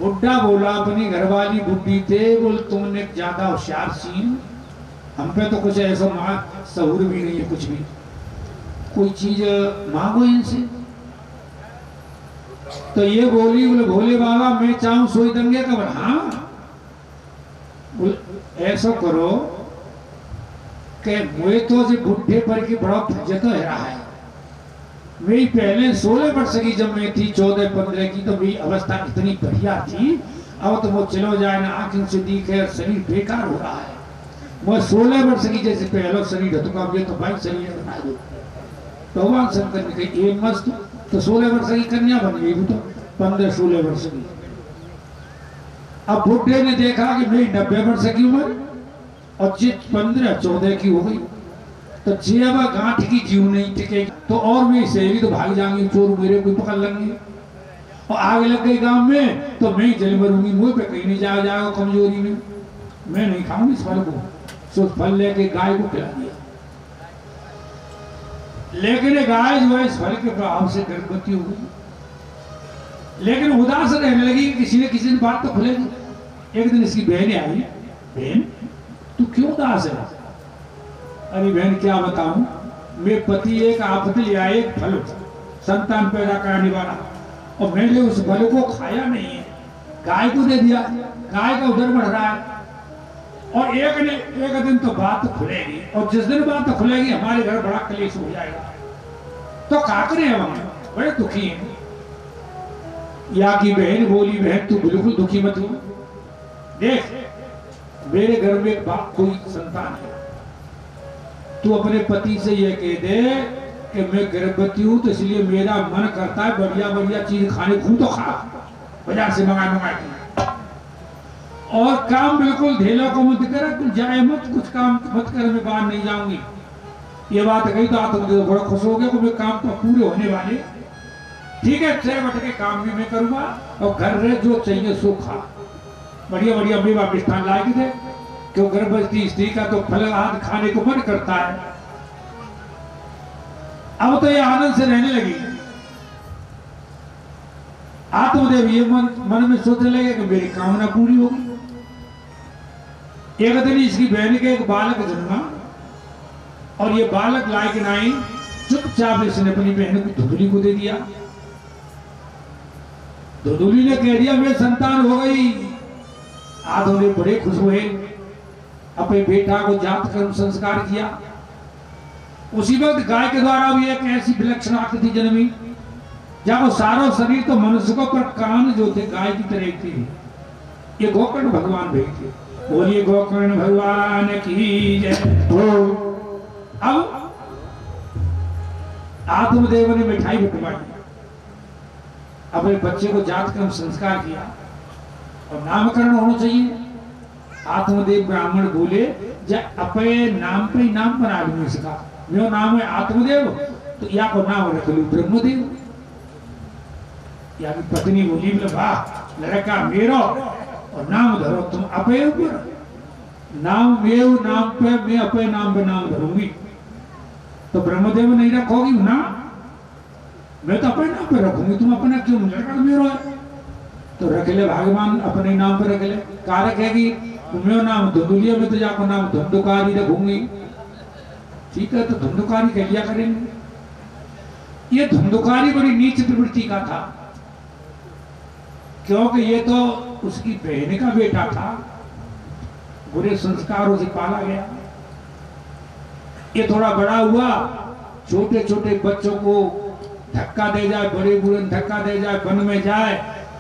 बुढ़ा बोला, अपनी घरवाली बुढ़ी थे, बोल तुमने ज्यादा होशियार सीन, हम पे तो कुछ ऐसा सहूर भी नहीं है, कुछ भी कोई चीज मांगो इनसे। तो ये बोली, बोले भोले बाबा मैं चाहूं सोई दंगे कब। हाँ ऐसा करो कि मुझे तो जो बुढ़े पर की बड़ा फजत है रहा है, मेरी पहले 16 वर्ष की जब मैं थी, 14-15 की, तो मेरी अवस्था इतनी बढ़िया थी, अब तो वो चलो जाए ना आंखें से दिखे, शरीर बेकार हो रहा है। मैं 16 वर्ष की जैसे पहला शरीर है, तो ये तो भाई शरीर बना दो। भगवान शंकर ने कही ये मस्त, तो 16 वर्ष की कन्या बन गई, तो 15-16 वर्ष की। अब बुढ़े ने देखा कि मेरी 90 वर्ष की उम्र और जित 15-14 की हो गई, तो जेब गांठ की जीव नहीं टिकेगी, तो और मेरी सहेली तो भाग जाएंगी, चोर मेरे को पकड़ लेंगे और आग लग गई गांव में, तो मैं जल मरूंगी, मुंह पे कहीं नहीं जाएगा कमजोरी में, मैं नहीं खाऊंगी इस फल को। सो फल लेके गाय को खिला दिया, लेकिन गाय जो है इस फल के प्रभाव से गर्भवती हो गई, लेकिन उदास रहने लगी, किसी ने बात तो खुलेगी। एक दिन इसकी बहन आई, बहन तू क्यों उदास है? अरे बहन क्या बताऊं, मेरे पति एक आफत ले आए, एक फल संतान पैदा करने वाला, और मैंने उस फल को खाया नहीं है, गाय को दे दिया, गाय का उधर बढ़ रहा है, और एक दिन तो बात खुलेगी, और जिस दिन बात खुलेगी हमारे घर बड़ा कलेश हो जाएगा। तो क्या करें हम, बड़े दुखी हैं। या की बहन बोली, बहन तू बिल्कुल दुखी मत हो, देख मेरे घर में एक बाप कोई संतान है, तू अपने पति से ये कह दे कि मैं गर्भवती हूं, तो इसलिए मेरा मन करता है बढ़िया बढ़िया चीज खाने को, तो खा बाजार से मंगा के, और काम बिल्कुल ढेला को मत कर, कुछ जाए मत, कुछ काम मत कर, मैं बाहर नहीं जाऊंगी। ये बात कही तो आप मुझे बड़ा खुश हो गया कि मैं काम तो पूरे होने वाले, ठीक है 6 बजे के काम भी मैं करूंगा, और घर रहे जो चाहिए सो खा, बढ़िया बढ़िया मेवा मिष्ठान ला के दे, क्यों गर्भवती स्त्री का तो फल आदि खाने को मन करता है। अब तो ये आनंद से रहने लगी। आत्मदेव ये मन में सोचने लगे कि मेरी कामना पूरी होगी। एक दिन इसकी बहन के एक बालक जन्मा, और ये बालक लायक नाई चुपचाप इसने अपनी बहन को धुंधली को दे दिया। धुंधली ने कह दिया मेरी संतान हो गई। आधों बड़े खुश हुए, अपने बेटा को जात कर्म संस्कार किया। उसी वक्त गाय के द्वारा भी एक ऐसी विलक्षण आकृति जन्मी, जब वो सारा शरीर तो मनुष्य को, पर कान जो थे गाय की तरह थी। ये गोकर्ण भगवान भेज थे, बोलिए गोकर्ण भगवान की जय। अब आत्मदेव ने मिठाई बटवाई, अपने बच्चे को जात कर्म संस्कार किया, और नामकरण होना चाहिए। आत्मदेव ब्राह्मण बोले अपने नाम पे नाम बना लू इसका, मेरा नाम है आत्मदेव, तो या को नाम रख लू ब्रह्मदेव। या की पत्नी बोली, बोले वाह लड़का मेरो, और नाम धरो तुम अपने ऊपर, नाम मेव नाम पे मैं अपने नाम पे नाम धरूंगी। तो ब्रह्मदेव नहीं रखोगी ना, मैं तो अपने नाम पे रखूंगी, तुम अपना क्यों, लड़का मेरो है तो रख ले, भगवान अपने नाम पे रख ले। कारक है कि मेरा नाम धुंधुलिया में तो जाकर नाम धुंधुकारी रखूंगी, ठीक है तो धुंधुकारी कह लिया करेंगे। ये धुंधुकारी बड़ी नीच प्रवृत्ति का था, क्योंकि ये तो उसकी बहन का बेटा था, बुरे संस्कारों से पाला गया। ये थोड़ा बड़ा हुआ, छोटे छोटे बच्चों को धक्का दे जाए, बड़े बुरे धक्का दे जाए, वन में जाए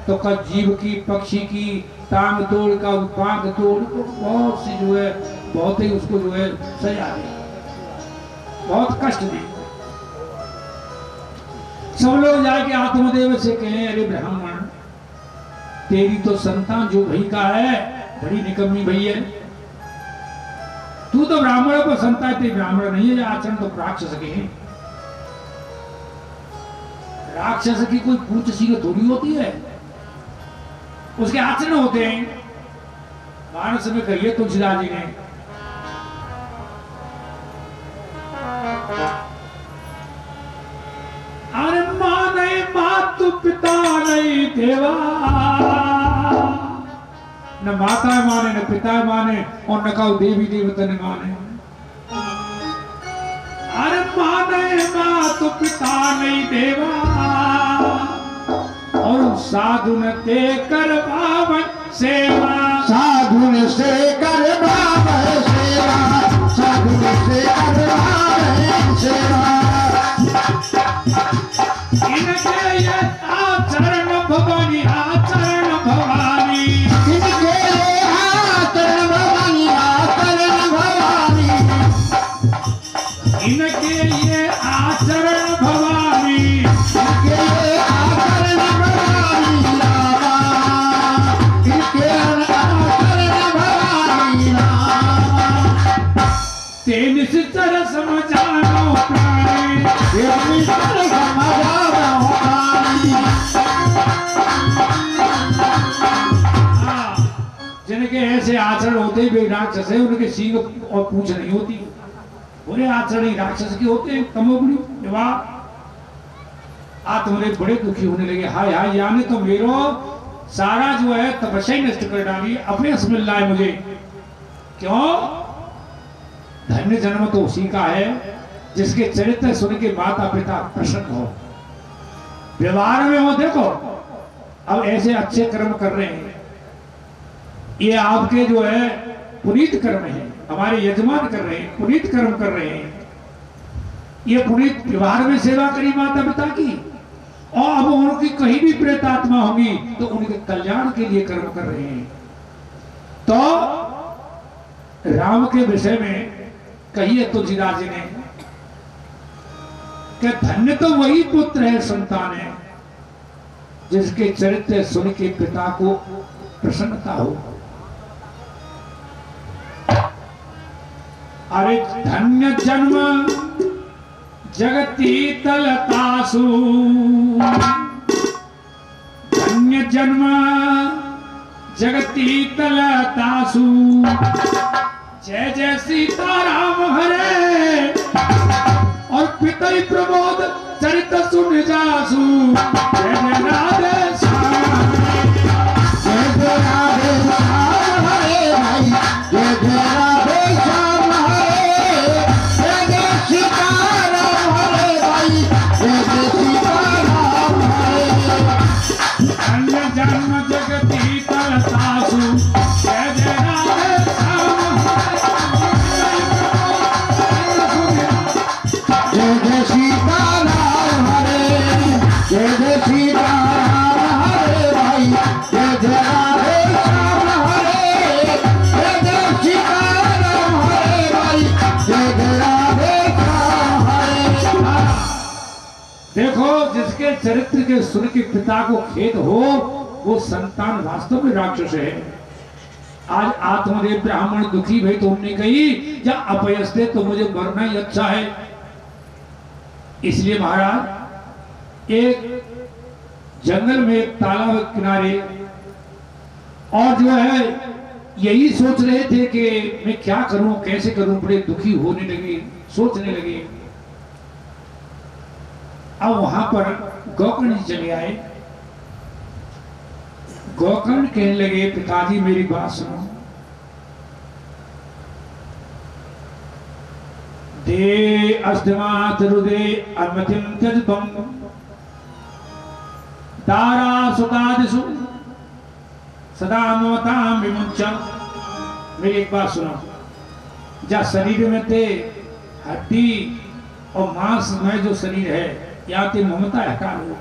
तो का जीव की, पक्षी की टांग तोड़, का पांख तोड़, तो बहुत सी जो है, बहुत ही उसको जो है सजा दी, बहुत कष्ट दी। सब लोग जाके आत्मदेव से कहें, अरे ब्राह्मण, तेरी तो संतान जो भई का है बड़ी निकम्मी भई है, तू तो ब्राह्मणों को संतान, तेरी ब्राह्मण नहीं है, आचरण तो राक्षस के हैं। राक्षस की कोई पूछ सी थोड़ी होती है, उसके आचरण होते हैं। मानस में कहिए तुलसीदास जी ने, अरे माँ नहीं मातु पिता नहीं देवा, न माता माने न पिता माने और न कहो देवी देवता ने माने। अरे माने मातु पिता नहीं देवा और साधु न ते कर भावन सेवा, साधु ने से कर भावन सेवा, साधु ने से कर भावन सेवा। इनके ये आचरण भवानी, आचरण भवानी, इनके आचरण भवानी, आचरण भवानी, इनके ये आचरण भवानी, इनके आचरण भवानी रामा, इनके आचरण भवानी रामा। ते निश्चर समझानो प्राणी, ये निश्चर समझानो प्राणी। जिनके ऐसे आचरण होते वे राक्षस है, उनके सींग और पूंछ नहीं होती, बुरे आचरण ही राक्षस के होते हैं। तमोगुणी जवाब आत्मदेव बड़े दुखी होने लगे, हाय हाय, यानी तो मेरो सारा जो है तपस्या ही नष्ट कर डाली, अपने से मिल रहा है मुझे। क्यों? धन्य जन्म तो उसी का है जिसके चरित्र सुन के माता पिता प्रसन्न हो, व्यवहार में हो। देखो अब ऐसे अच्छे कर्म कर रहे हैं, ये आपके जो है पुनीत कर्म है, हमारे यजमान कर रहे हैं, पुनीत कर्म कर रहे हैं। ये पुनीत व्यवहार में सेवा करी माता पिता की, और अब उनकी कहीं भी प्रेत आत्मा होगी तो उनके कल्याण के लिए कर्म कर रहे हैं। तो राम के विषय में कहिए तुलसीदास जी ने कि धन्य तो वही पुत्र है, संतान है, जिसके चरित्र सुन के पिता को प्रसन्नता हो। अरे धन्य जन्म जगती तलतासु, धन्य जन्म जगती तलतासु, जय जय सीताराम हरे और पिता प्रमोद चरित सुन जासु, जय जय राधे श्याम, जय जय राधे श्याम हरे भाई, जय जय राधे श्याम हरे, जय जय सीताराम हरे भाई, जय जय सीताराम हरे। धन्य जन्म जगती तलतासु, जय जय राधे श्याम जय जय सीताराम हरे, जय जय सीताराम हरे भाई, जय जय राधे श्याम हरे, जय जय सीताराम हरे भाई, जय जय राधे श्याम हरे। देखो जिसके चरित्र के सुन के पिता को खेद हो, वो संतान वास्तव में राक्षस है। आज आत्मदेव ब्राह्मण दुखी भाई तो उन्होंने कही, या अपयस दे तो मुझे मरना ही अच्छा है। इसलिए महाराज एक जंगल में एक तालाब के किनारे, और जो है यही सोच रहे थे कि मैं क्या करूं, कैसे करूं, बड़े दुखी होने लगे, सोचने लगे। अब वहां पर गोकर्ण जी चले आए। गोकर्ण कहने लगे, पिताजी मेरी बात सुनो, ते अस्तिमात हृदय अनुमतिम त्यजतम तारा सुतादिषु सदा ममताम विमुञ्चन्। मेरी एक बात सुनो, जा शरीर में ते हड्डी और मांस में जो शरीर है, या ते ममता हटा लो,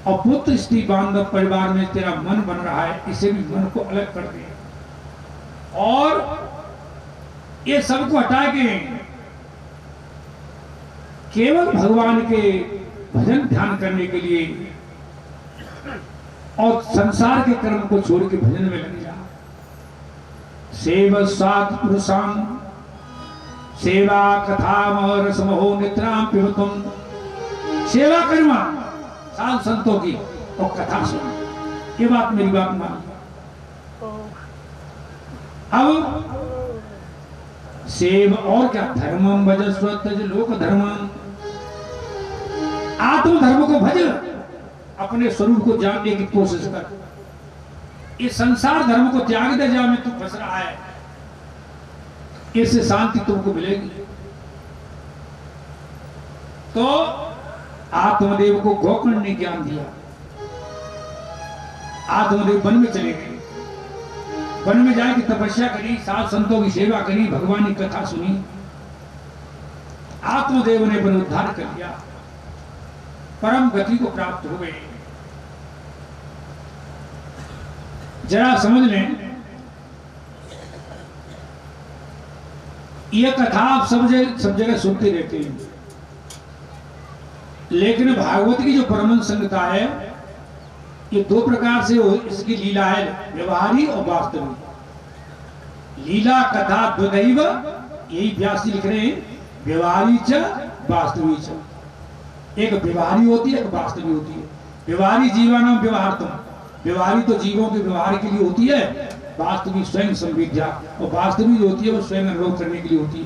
और पुत्र स्त्री बांधव परिवार में तेरा मन बन रहा है, इसे भी मन को अलग कर दे, और ये सबको हटा के केवल भगवान के भजन ध्यान करने के लिए और संसार के कर्म को छोड़ के भजन में लग जा। सेव सात पुरुषाम सेवा कथा रसमहो निद्राम पिबतम। सेवा करना साधु संतों की और कथा सुना, ये बात मेरी बात मान। अब सेव और क्या, धर्मम भजस्व तज लोक धर्मम। आत्मधर्म को भज, अपने स्वरूप को जानने की कोशिश कर। इस संसार धर्म को त्याग दे, जा में तू फंस रहा है, इससे शांति तुमको मिलेगी। तो आत्मदेव को गोकर्ण ने ज्ञान दिया, आत्मदेव वन में चले गए, वन में जाके तपस्या करी, साध संतों की सेवा करी, भगवान की कथा सुनी, आत्मदेव ने वन उद्धार कर लिया, परम गति को प्राप्त हो गए। जरा समझ लें, यह कथा आप सब जगह सुनते रहते हैं, लेकिन भागवत की जो परम संगता है, ये दो प्रकार से इसकी लीला है, व्यवहारी और वास्तविक। लीला कथा द्वदैव, यही व्यास जी लिख रहे हैं, व्यवहारी च वास्तविक च। एक व्यवहारी होती है, एक वास्तविक होती है। व्यवहारी जीवानाम व्यवहारतम, व्यवहारी तो जीवों के व्यवहार के लिए होती है, वास्तविक स्वयं संविद्या, और वास्तविक जो होती है वो स्वयं अनुभव करने के लिए होती है।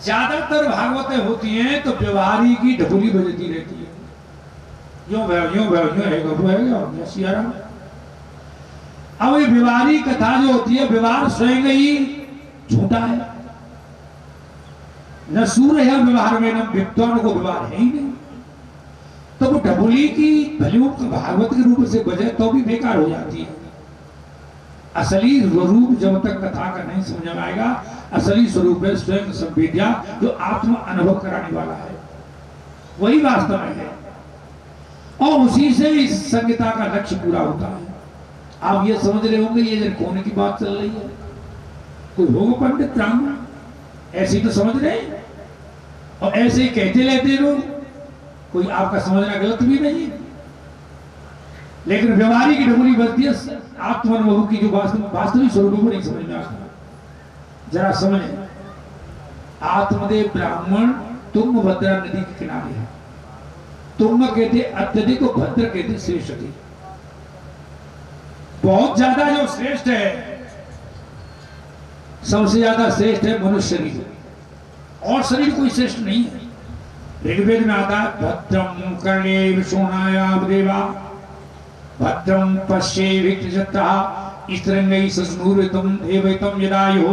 ज्यादातर भागवतें होती हैं तो व्यवहारी की ढोली बजती रहती है, यूं है सियाराम। अब ये व्यवहारी कथा जो होती है, व्यवहार स्वयं ही झूठा है, न सूर है व्यवहार में, न विद्वान को व्यवहार है ही नहीं। तो वो ढबुली की भलियों भागवत के रूप से बजे तो भी बेकार हो जाती है। असली स्वरूप जब तक कथा का नहीं समझ में आएगा, असली स्वरूप है स्वयं संवेद्या, जो आत्म अनुभव कराने वाला है, वही वास्तव में है, और उसी से इस संगीता का लक्ष्य पूरा होता है। आप ये समझ रहे होंगे ये कोने की बात चल रही है, कोई होगा पंडित ब्राह्मण, ऐसे ही तो समझ रहे हैं, और ऐसे ही कहते रहते लोग, कोई आपका समझना गलत भी नहीं है। लेकिन व्यवहारिक की ढबुली बजती है, आत्मानुभव की जो वास्तविक स्वरूप को नहीं समझ में आता। जरा समझे, आत्मदेव ब्राह्मण तुंगभद्रा नदी के किनारे है। तुंग कहते अत्यधिक और भद्र कहते श्रेष्ठ थी। बहुत ज्यादा जो श्रेष्ठ है, सबसे ज्यादा श्रेष्ठ है मनुष्य शरीर, और शरीर कोई श्रेष्ठ नहीं है। ऋग्वेद में आता है भद्रम कर्णे विशोणायाम देवा भद्रम पश्ये विक्तजत्रा स्त्रंगै सस्नूरितम देवैतम यदायो।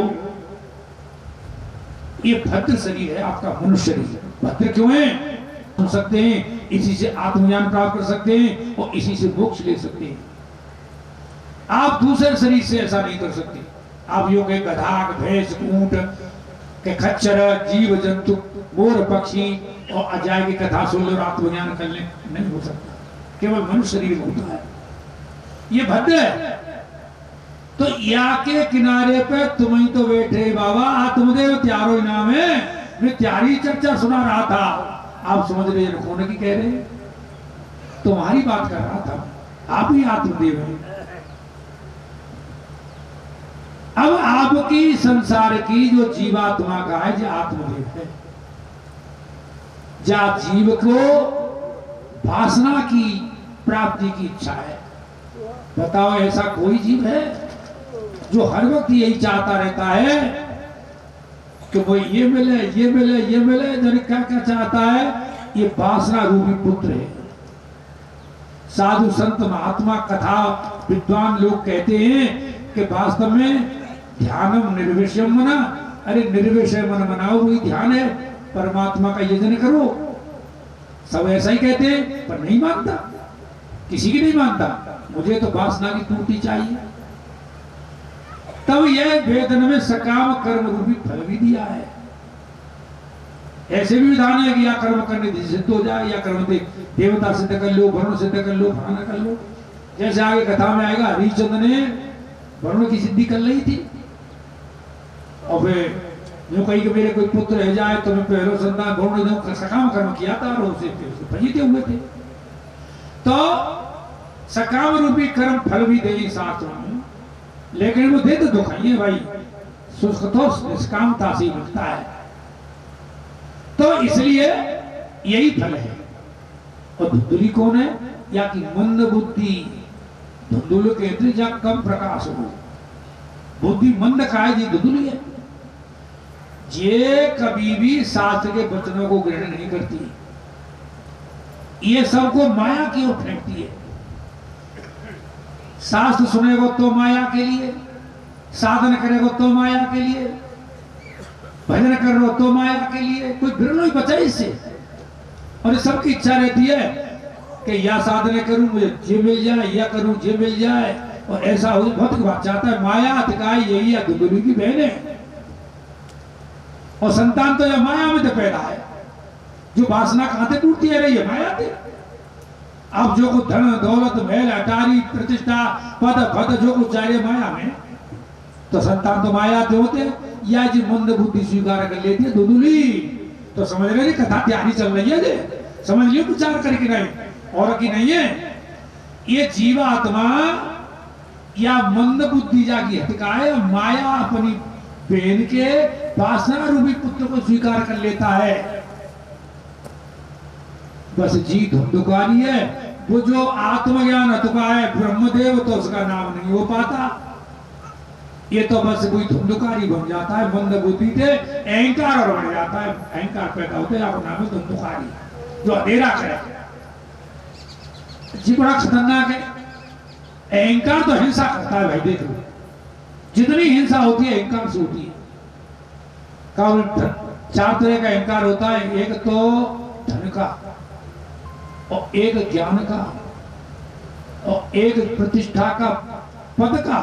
ये भद्र शरीर है आपका मनुष्य शरीर। भद्र क्यों है? सुन सकते हैं, इसी से आत्मज्ञान प्राप्त कर सकते हैं और इसी से मोक्ष ले सकते हैं। आप दूसरे शरीर से ऐसा नहीं कर सकते। आप यो के गधा, भैंस, ऊंट के खच्चर, जीव जंतु, मोर, पक्षी और अजाय की कथा सुन लो, आत्मज्ञान कर ले, नहीं हो सकता। केवल मनुष्य शरीर में होता है। ये भद्र है। तो या के किनारे पे तुम ही तो बैठे बाबा, आत्मदेव त्यारो ही नाम है। मैं त्यारी चर्चा सुना रहा था, आप समझ रहे कौन की कह रहे, तुम्हारी बात कर रहा था। आप ही आत्मदेव हैं। अब आपकी संसार की जो जीवात्मा का है, जो आत्मदेव है, जा जीव को वासना की प्राप्ति की इच्छा है। बताओ ऐसा कोई जीव है जो हर वक्त यही चाहता रहता है कि वो ये मिले, ये मिले, ये मिले। जब क्या क्या चाहता है? ये वासना रूपी पुत्र है। साधु संत महात्मा कथा विद्वान लोग कहते हैं कि वास्तव में ध्यानम निर्विषम मना अरे निर्विषय मन बनाओ, वही ध्यान है, परमात्मा का यजन करो। सब ऐसा ही कहते हैं, पर नहीं मानता, किसी की नहीं मानता। मुझे तो वासना की पूर्ति चाहिए। तब यह वेदन में सकाम कर्म रूपी फल भी दिया है। ऐसे भी विधान है कि या कर्म करने से सिद्ध हो जाए, या कर्म से देवता सिद्ध कर लो, वरुण सिद्ध कर लो, फलाना कर लो। जैसे आगे कथा में आएगा, हरिश्चंद्र ने वरुण की सिद्धि कर ली थी, और फिर यूं कही कि मेरे कोई पुत्र रह जाए तो मैं पहले संतान वरुण ने सकाम कर्म किया था और उसे फजीते हुए थे। तो सकाम रूपी कर्म फल भी दे शास्त्र में, लेकिन वो दे तो दुखाइए भाई, शुष्कतोष निष्कामता से मिलता है। तो इसलिए यही फल है। और धुंधुली कौन है? या कि मंद बुद्धि। धुंधुल के अंदर जहां कम प्रकाश हो, बुद्धि मंद का है, जी धुंधुली है। ये कभी भी शास्त्र के वचनों को ग्रहण नहीं करती, ये सबको माया की ओर फेंकती है। शास्त्र सुनेगो तो माया के लिए, साधन करेगो तो माया के लिए, भजन कर लो तो माया के लिए, कोई बिरलो ही बचा इससे। और सबकी इच्छा रहती है कि या साधन करूं मुझे ये मिल जाए, या करूं ये मिल जाए, और ऐसा हो। भौतिक बात चाहता है, माया अधिकाई यही है, धुंधुली की बहन है। और संतान तो यह माया में तो पैदा है, जो वासना खाते टूटती है रही है माया थे। अब जो कुछ धन दौलत महल अटारी प्रतिष्ठा पद पद जो कुछ चाहिए माया में, तो संतान तो माया के होते। या जी मंद बुद्धि स्वीकार कर लेती है धुंधुली। तो समझ रहे कथा तैयारी चल रही है, समझ लियो विचार करके, नहीं और की नहीं है। ये जीवात्मा या मंद बुद्धि जाकी हटकाए, माया अपनी बहन के वासना रूपी पुत्र को स्वीकार कर लेता है। बस जी धुंधुकारी है वो, जो आत्मज्ञान अतुका है ब्रह्मदेव, तो उसका नाम नहीं हो पाता। ये तो बस कोई धुंधुकारी बन जाता है, मंद बुद्धि से अहंकार और बन जाता है, अहंकार पैदा होते हैं, आपका नाम है धुंधुकारी, जो अंधेरा करे। जी बड़ा खतरनाक है। अहंकार तो हिंसा करता है भाई, देख लो जितनी हिंसा होती है अहंकार से होती है। चार तरह का अहंकार होता है, एक तो धन का, और एक ज्ञान का, और एक प्रतिष्ठा का, पद का।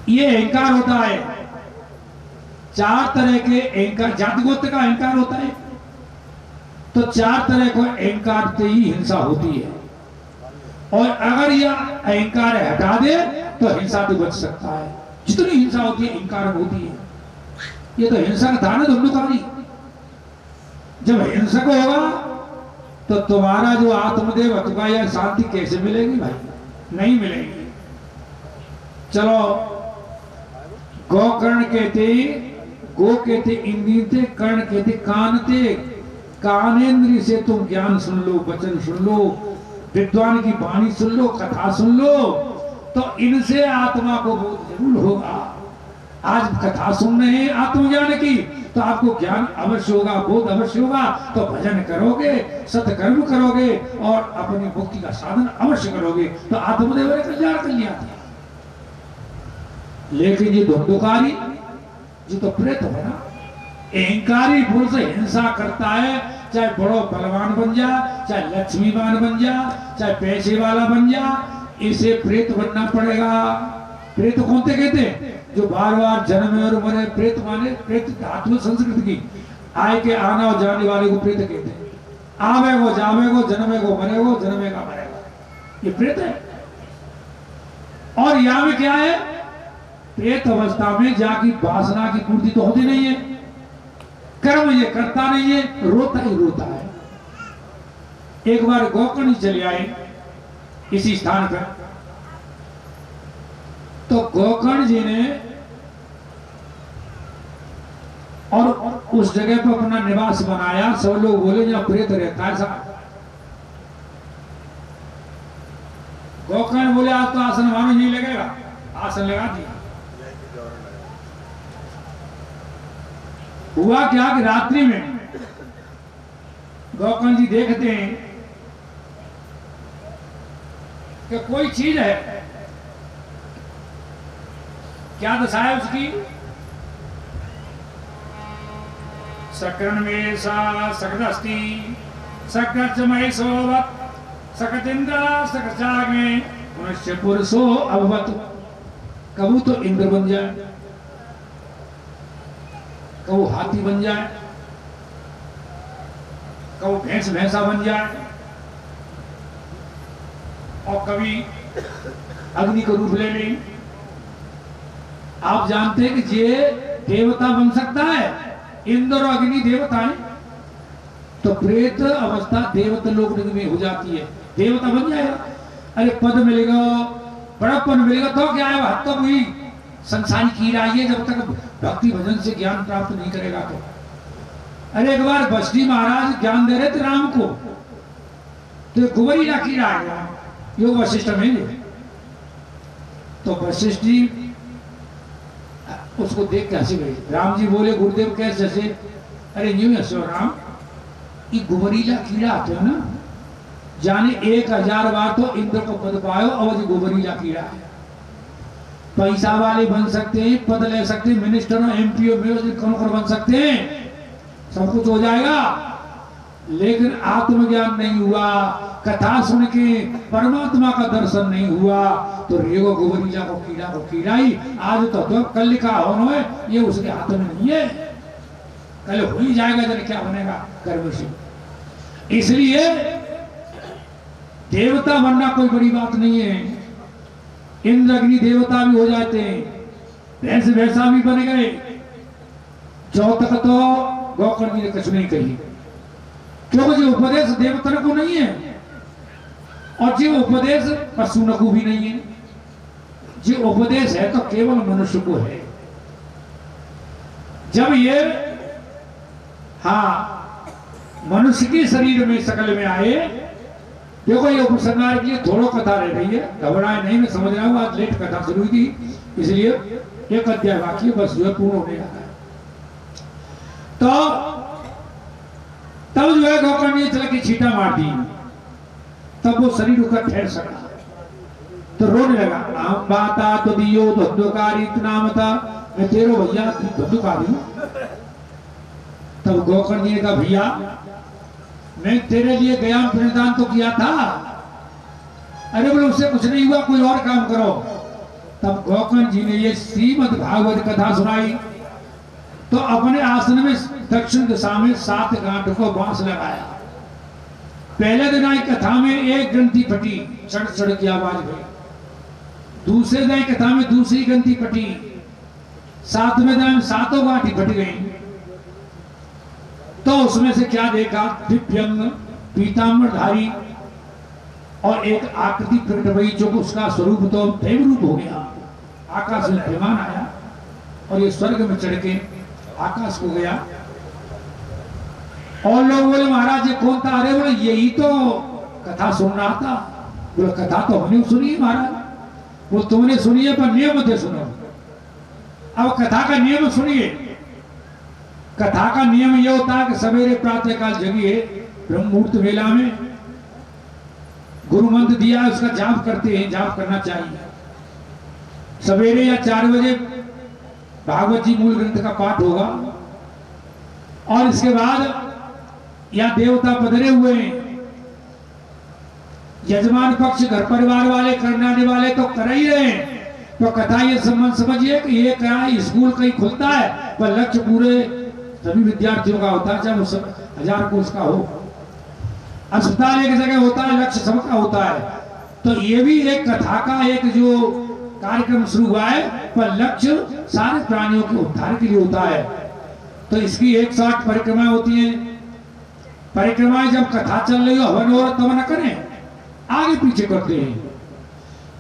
ये अहंकार होता है। चार तरह के अहंकार, जाति गोत्र का अहंकार होता है। तो चार तरह को अहंकार से ही हिंसा होती है। और अगर यह अहंकार हटा दे तो हिंसा से बच सकता है। जितनी हिंसा होती है अहंकार में होती है। ये तो हिंसा का था ना धुंधुकारी। जब हिंसक होगा तो तुम्हारा जो आत्मदेव अथवा या शांति कैसे मिलेगी भाई? नहीं मिलेगी। चलो, गोकर्ण कहते, गो कहते इंद्रिय थे, कर्ण कहते कान थे। कानेन्द्रिय से तुम ज्ञान सुन लो, वचन सुन लो, विद्वान की वाणी सुन लो, कथा सुन लो, तो इनसे आत्मा को बोध जरूर होगा। आज कथा सुन रहे हैं आत्मज्ञान की, तो आपको ज्ञान अवश्य होगा, बोध अवश्य होगा। तो भजन करोगे, सत्कर्म करोगे, और अपनी मुक्ति का साधन अवश्य करोगे, तो आत्मदेव ने कल्याण कर लिया था। लेकिन ये धुंधुकारी जो तो प्रेत है ना, अहंकारी पुरुष से हिंसा करता है, चाहे बड़ो बलवान बन जा, चाहे लक्ष्मीवान बन जा, चाहे पैसे वाला बन जा, इसे प्रेत बनना पड़ेगा। प्रेत कौन से कहते हैं? जो बार बार जन्मे और मरे। प्रेत माने, प्रेत धातु संस्कृत की, आए के आना और जाने वाले को प्रेत कहते हैं। आवे को जावे को, जन्मे को मरे को, जन्मे का मरेगा, ये प्रेत है। और यहाँ में क्या है? प्रेत अवस्था में जाकी वासना की पूर्ति तो होती नहीं है, कर्म ये करता नहीं है, रोता ही रोता है। एक बार गोकर्ण चले आए इसी स्थान पर, तो गोकर्ण जी ने और उस जगह पर अपना निवास बनाया। सब लोग बोले जहां प्रेत रहता है साहब। गोकर्ण बोले आज तो आसन मानो नहीं लगेगा, आसन लगा दिया। हुआ क्या कि रात्रि में गोकर्ण जी देखते हैं कि कोई चीज है। क्या दशा है उसकी? सकरण में सा सकदस्ती सकचमय सोवत सकतिंद्र सकचाग में मनुष्य पुरुषो अववत। कबू तो इंद्र बन जाए, कबू हाथी बन जाए, कबू भैंस भैंसा बन जाए, और कभी अग्नि का रूप ले ले। आप जानते हैं कि ये देवता बन सकता है, इंद्र और अग्नि देवता है, तो प्रेत अवस्था देवता लोक में हो जाती है, देवता बन जाएगा। अरे पद मिलेगा, बड़प्पन मिलेगा तो क्या है, हद तक हुई संसारी कीड़ा है जब तक भक्ति भजन से ज्ञान प्राप्त नहीं करेगा तो। अरे एक बार बस्ती महाराज ज्ञान दे रहे थे राम को, तो कुंवरी ना कीड़ा आएगा योग वशिष्ठ में। तो वशिष्ठ जी उसको देख के हंसी गई। राम जी बोले गुरुदेव कैसे हंसे? अरे यूं हंसो राम, ये गुबरीला कीड़ा आते हो ना, जाने 1000 बार तो इंद्र को पद पायो और ये गुबरीला कीड़ा है। पैसा वाले बन सकते हैं, पद ले सकते हैं, मिनिस्टर एमपीओ में कौन बन सकते हैं, सब कुछ हो जाएगा, लेकिन आत्मज्ञान नहीं हुआ, कथा सुन के परमात्मा का दर्शन नहीं हुआ, तो रेगो गोबरीला को कीड़ा ही आज तो कल लिखा होना है, ये उसके हाथ में नहीं है, कल हो ही जाएगा, जब क्या बनेगा कर्म से। इसलिए देवता बनना कोई बड़ी बात नहीं है, इंद्र अग्नि देवता भी हो जाते हैं, भैंस भैंसा भी बन गए। जो तक तो गौकर्ण जी ने कुछ नहीं कही, क्योंकि जो उपदेश देवता को नहीं है और जो उपदेश पशु को भी नहीं है, जो उपदेश है तो केवल मनुष्य को है। जब ये मनुष्य के शरीर में शकल में आए, देखो ये उपसंहार के लिए थोड़ा कथा रह रही है, घबराए नहीं, मैं समझ रहा हूं आज लेट कथा शुरू हुई थी, इसलिए एक अध्याय बाकी बस जो है पूर्ण होने लगा है। तो तब जो है गौकर्ण ने चल के छींटा मार दी, तब वो शरीर उकर ठहर सका, तो रोने लगा। आम बाता तो दियो धुंधुकारी नाम था, मैं तेरो भैया धुंधुकारी हूं। तब गौकर्ण जी ने कहा भैया मैं तेरे लिए गया पिंडदान तो किया था। अरे बोले उससे कुछ नहीं हुआ, कोई और काम करो। तब गौकर्ण जी ने ये श्रीमद् भागवत कथा सुनाई, तो अपने आसन में दक्षिण दिशा में 7 गांठ को बांस लगाया। पहले दिन आई कथा में एक ग्रंथि फटी, चढ़ चढ़ की आवाज हुई। दूसरे दिन कथा में दूसरी ग्रंथि फटी, 7वें दिन 7 गांठी फट गई। तो उसमें से क्या देखा, दिव्यंग पीताम्बरधारी और एक आकृति प्रकट हुई, जो उसका स्वरूप तो देव रूप हो गया। आकाश में विमान आया और ये स्वर्ग में चढ़ के आकाश को गया। और लोग बोले महाराज ये कौन था? अरे बोले यही तो कथा सुन रहा था। बोले कथा तो हमने सुनी महाराज। वो तुमने सुनी है पर नियम से सुनो। अब कथा का नियम सुनिए। कथा का नियम यह होता है कि सवेरे प्रातः काल जगिए, ब्रह्म मुहूर्त वेला में गुरु मंत्र दिया है उसका जाप करते हैं, जाप करना चाहिए। सवेरे या 4 बजे भागवत जी मूल ग्रंथ का पाठ होगा, और इसके बाद या देवता पधरे हुए हैं, यजमान पक्ष घर परिवार वाले करने वाले तो कर ही रहे हैं। तो कथा ये समझिए कि ये क्या स्कूल कहीं खुलता है पर लक्ष्य पूरे सभी विद्यार्थियों का होता है, चाहे वो 1000 कोर्स का हो। अस्पताल एक जगह होता है, लक्ष्य सबका होता है। तो ये भी एक कथा का एक जो कार्यक्रम शुरू हुआ है, पर लक्ष्य सारे प्राणियों के उद्धार के लिए होता है। तो इसकी 160 परिक्रमाएं होती हैं। परिक्रमाएं जब कथा चल रही हो, हवन और तब न करें, आगे पीछे करते हैं।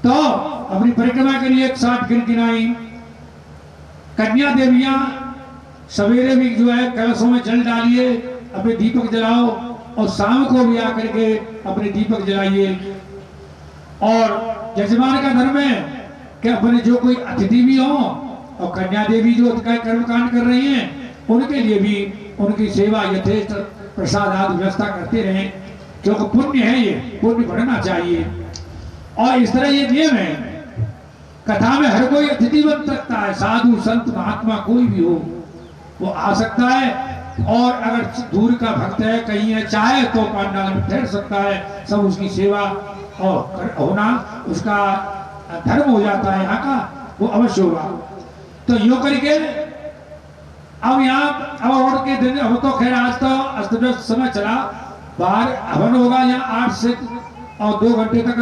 तो अपनी परिक्रमा के लिए 160 गिनाई। कन्या देवियां सवेरे भी जो है कलशों में जल डालिए, अपने दीपक जलाओ, और शाम को भी आकर के अपने दीपक जलाइए। और यजमान का धर्म है कि अपने जो कोई अतिथि भी हो, और कन्या देवी जो कर्मकांड कर रही हैं, उनके लिए भी उनकी सेवा यथेष्ट प्रसाद आदि व्यवस्था करते रहें, क्योंकि पुण्य है, ये पुण्य बढ़ना चाहिए। और इस तरह ये नियम है, कथा में हर कोई अतिथि बन सकता है, साधु संत महात्मा कोई भी हो वो आ सकता है। और अगर दूर का भक्त है कहीं है चाहे तो पांडाल में ठहर सकता है। सब उसकी सेवा और होना उसका धर्म हो जाता है यहाँ का, वो अवश्य होगा। तो यूं करके अब यहाँ अब और के दिन अब तो खैर आज तो अस्त व्यस्त समय चला, बाहर हवन होगा यहाँ 8 से और 2 घंटे तक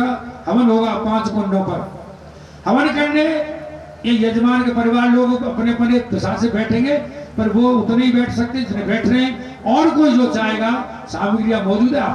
हवन होगा 5 कुंडों पर। हवन करने ये यजमान के परिवार लोग अपने अपने प्रसाद से बैठेंगे, पर वो उतने ही बैठ सकते जितने बैठ रहे हैं, और कोई जो चाहेगा सामग्रियां मौजूद है।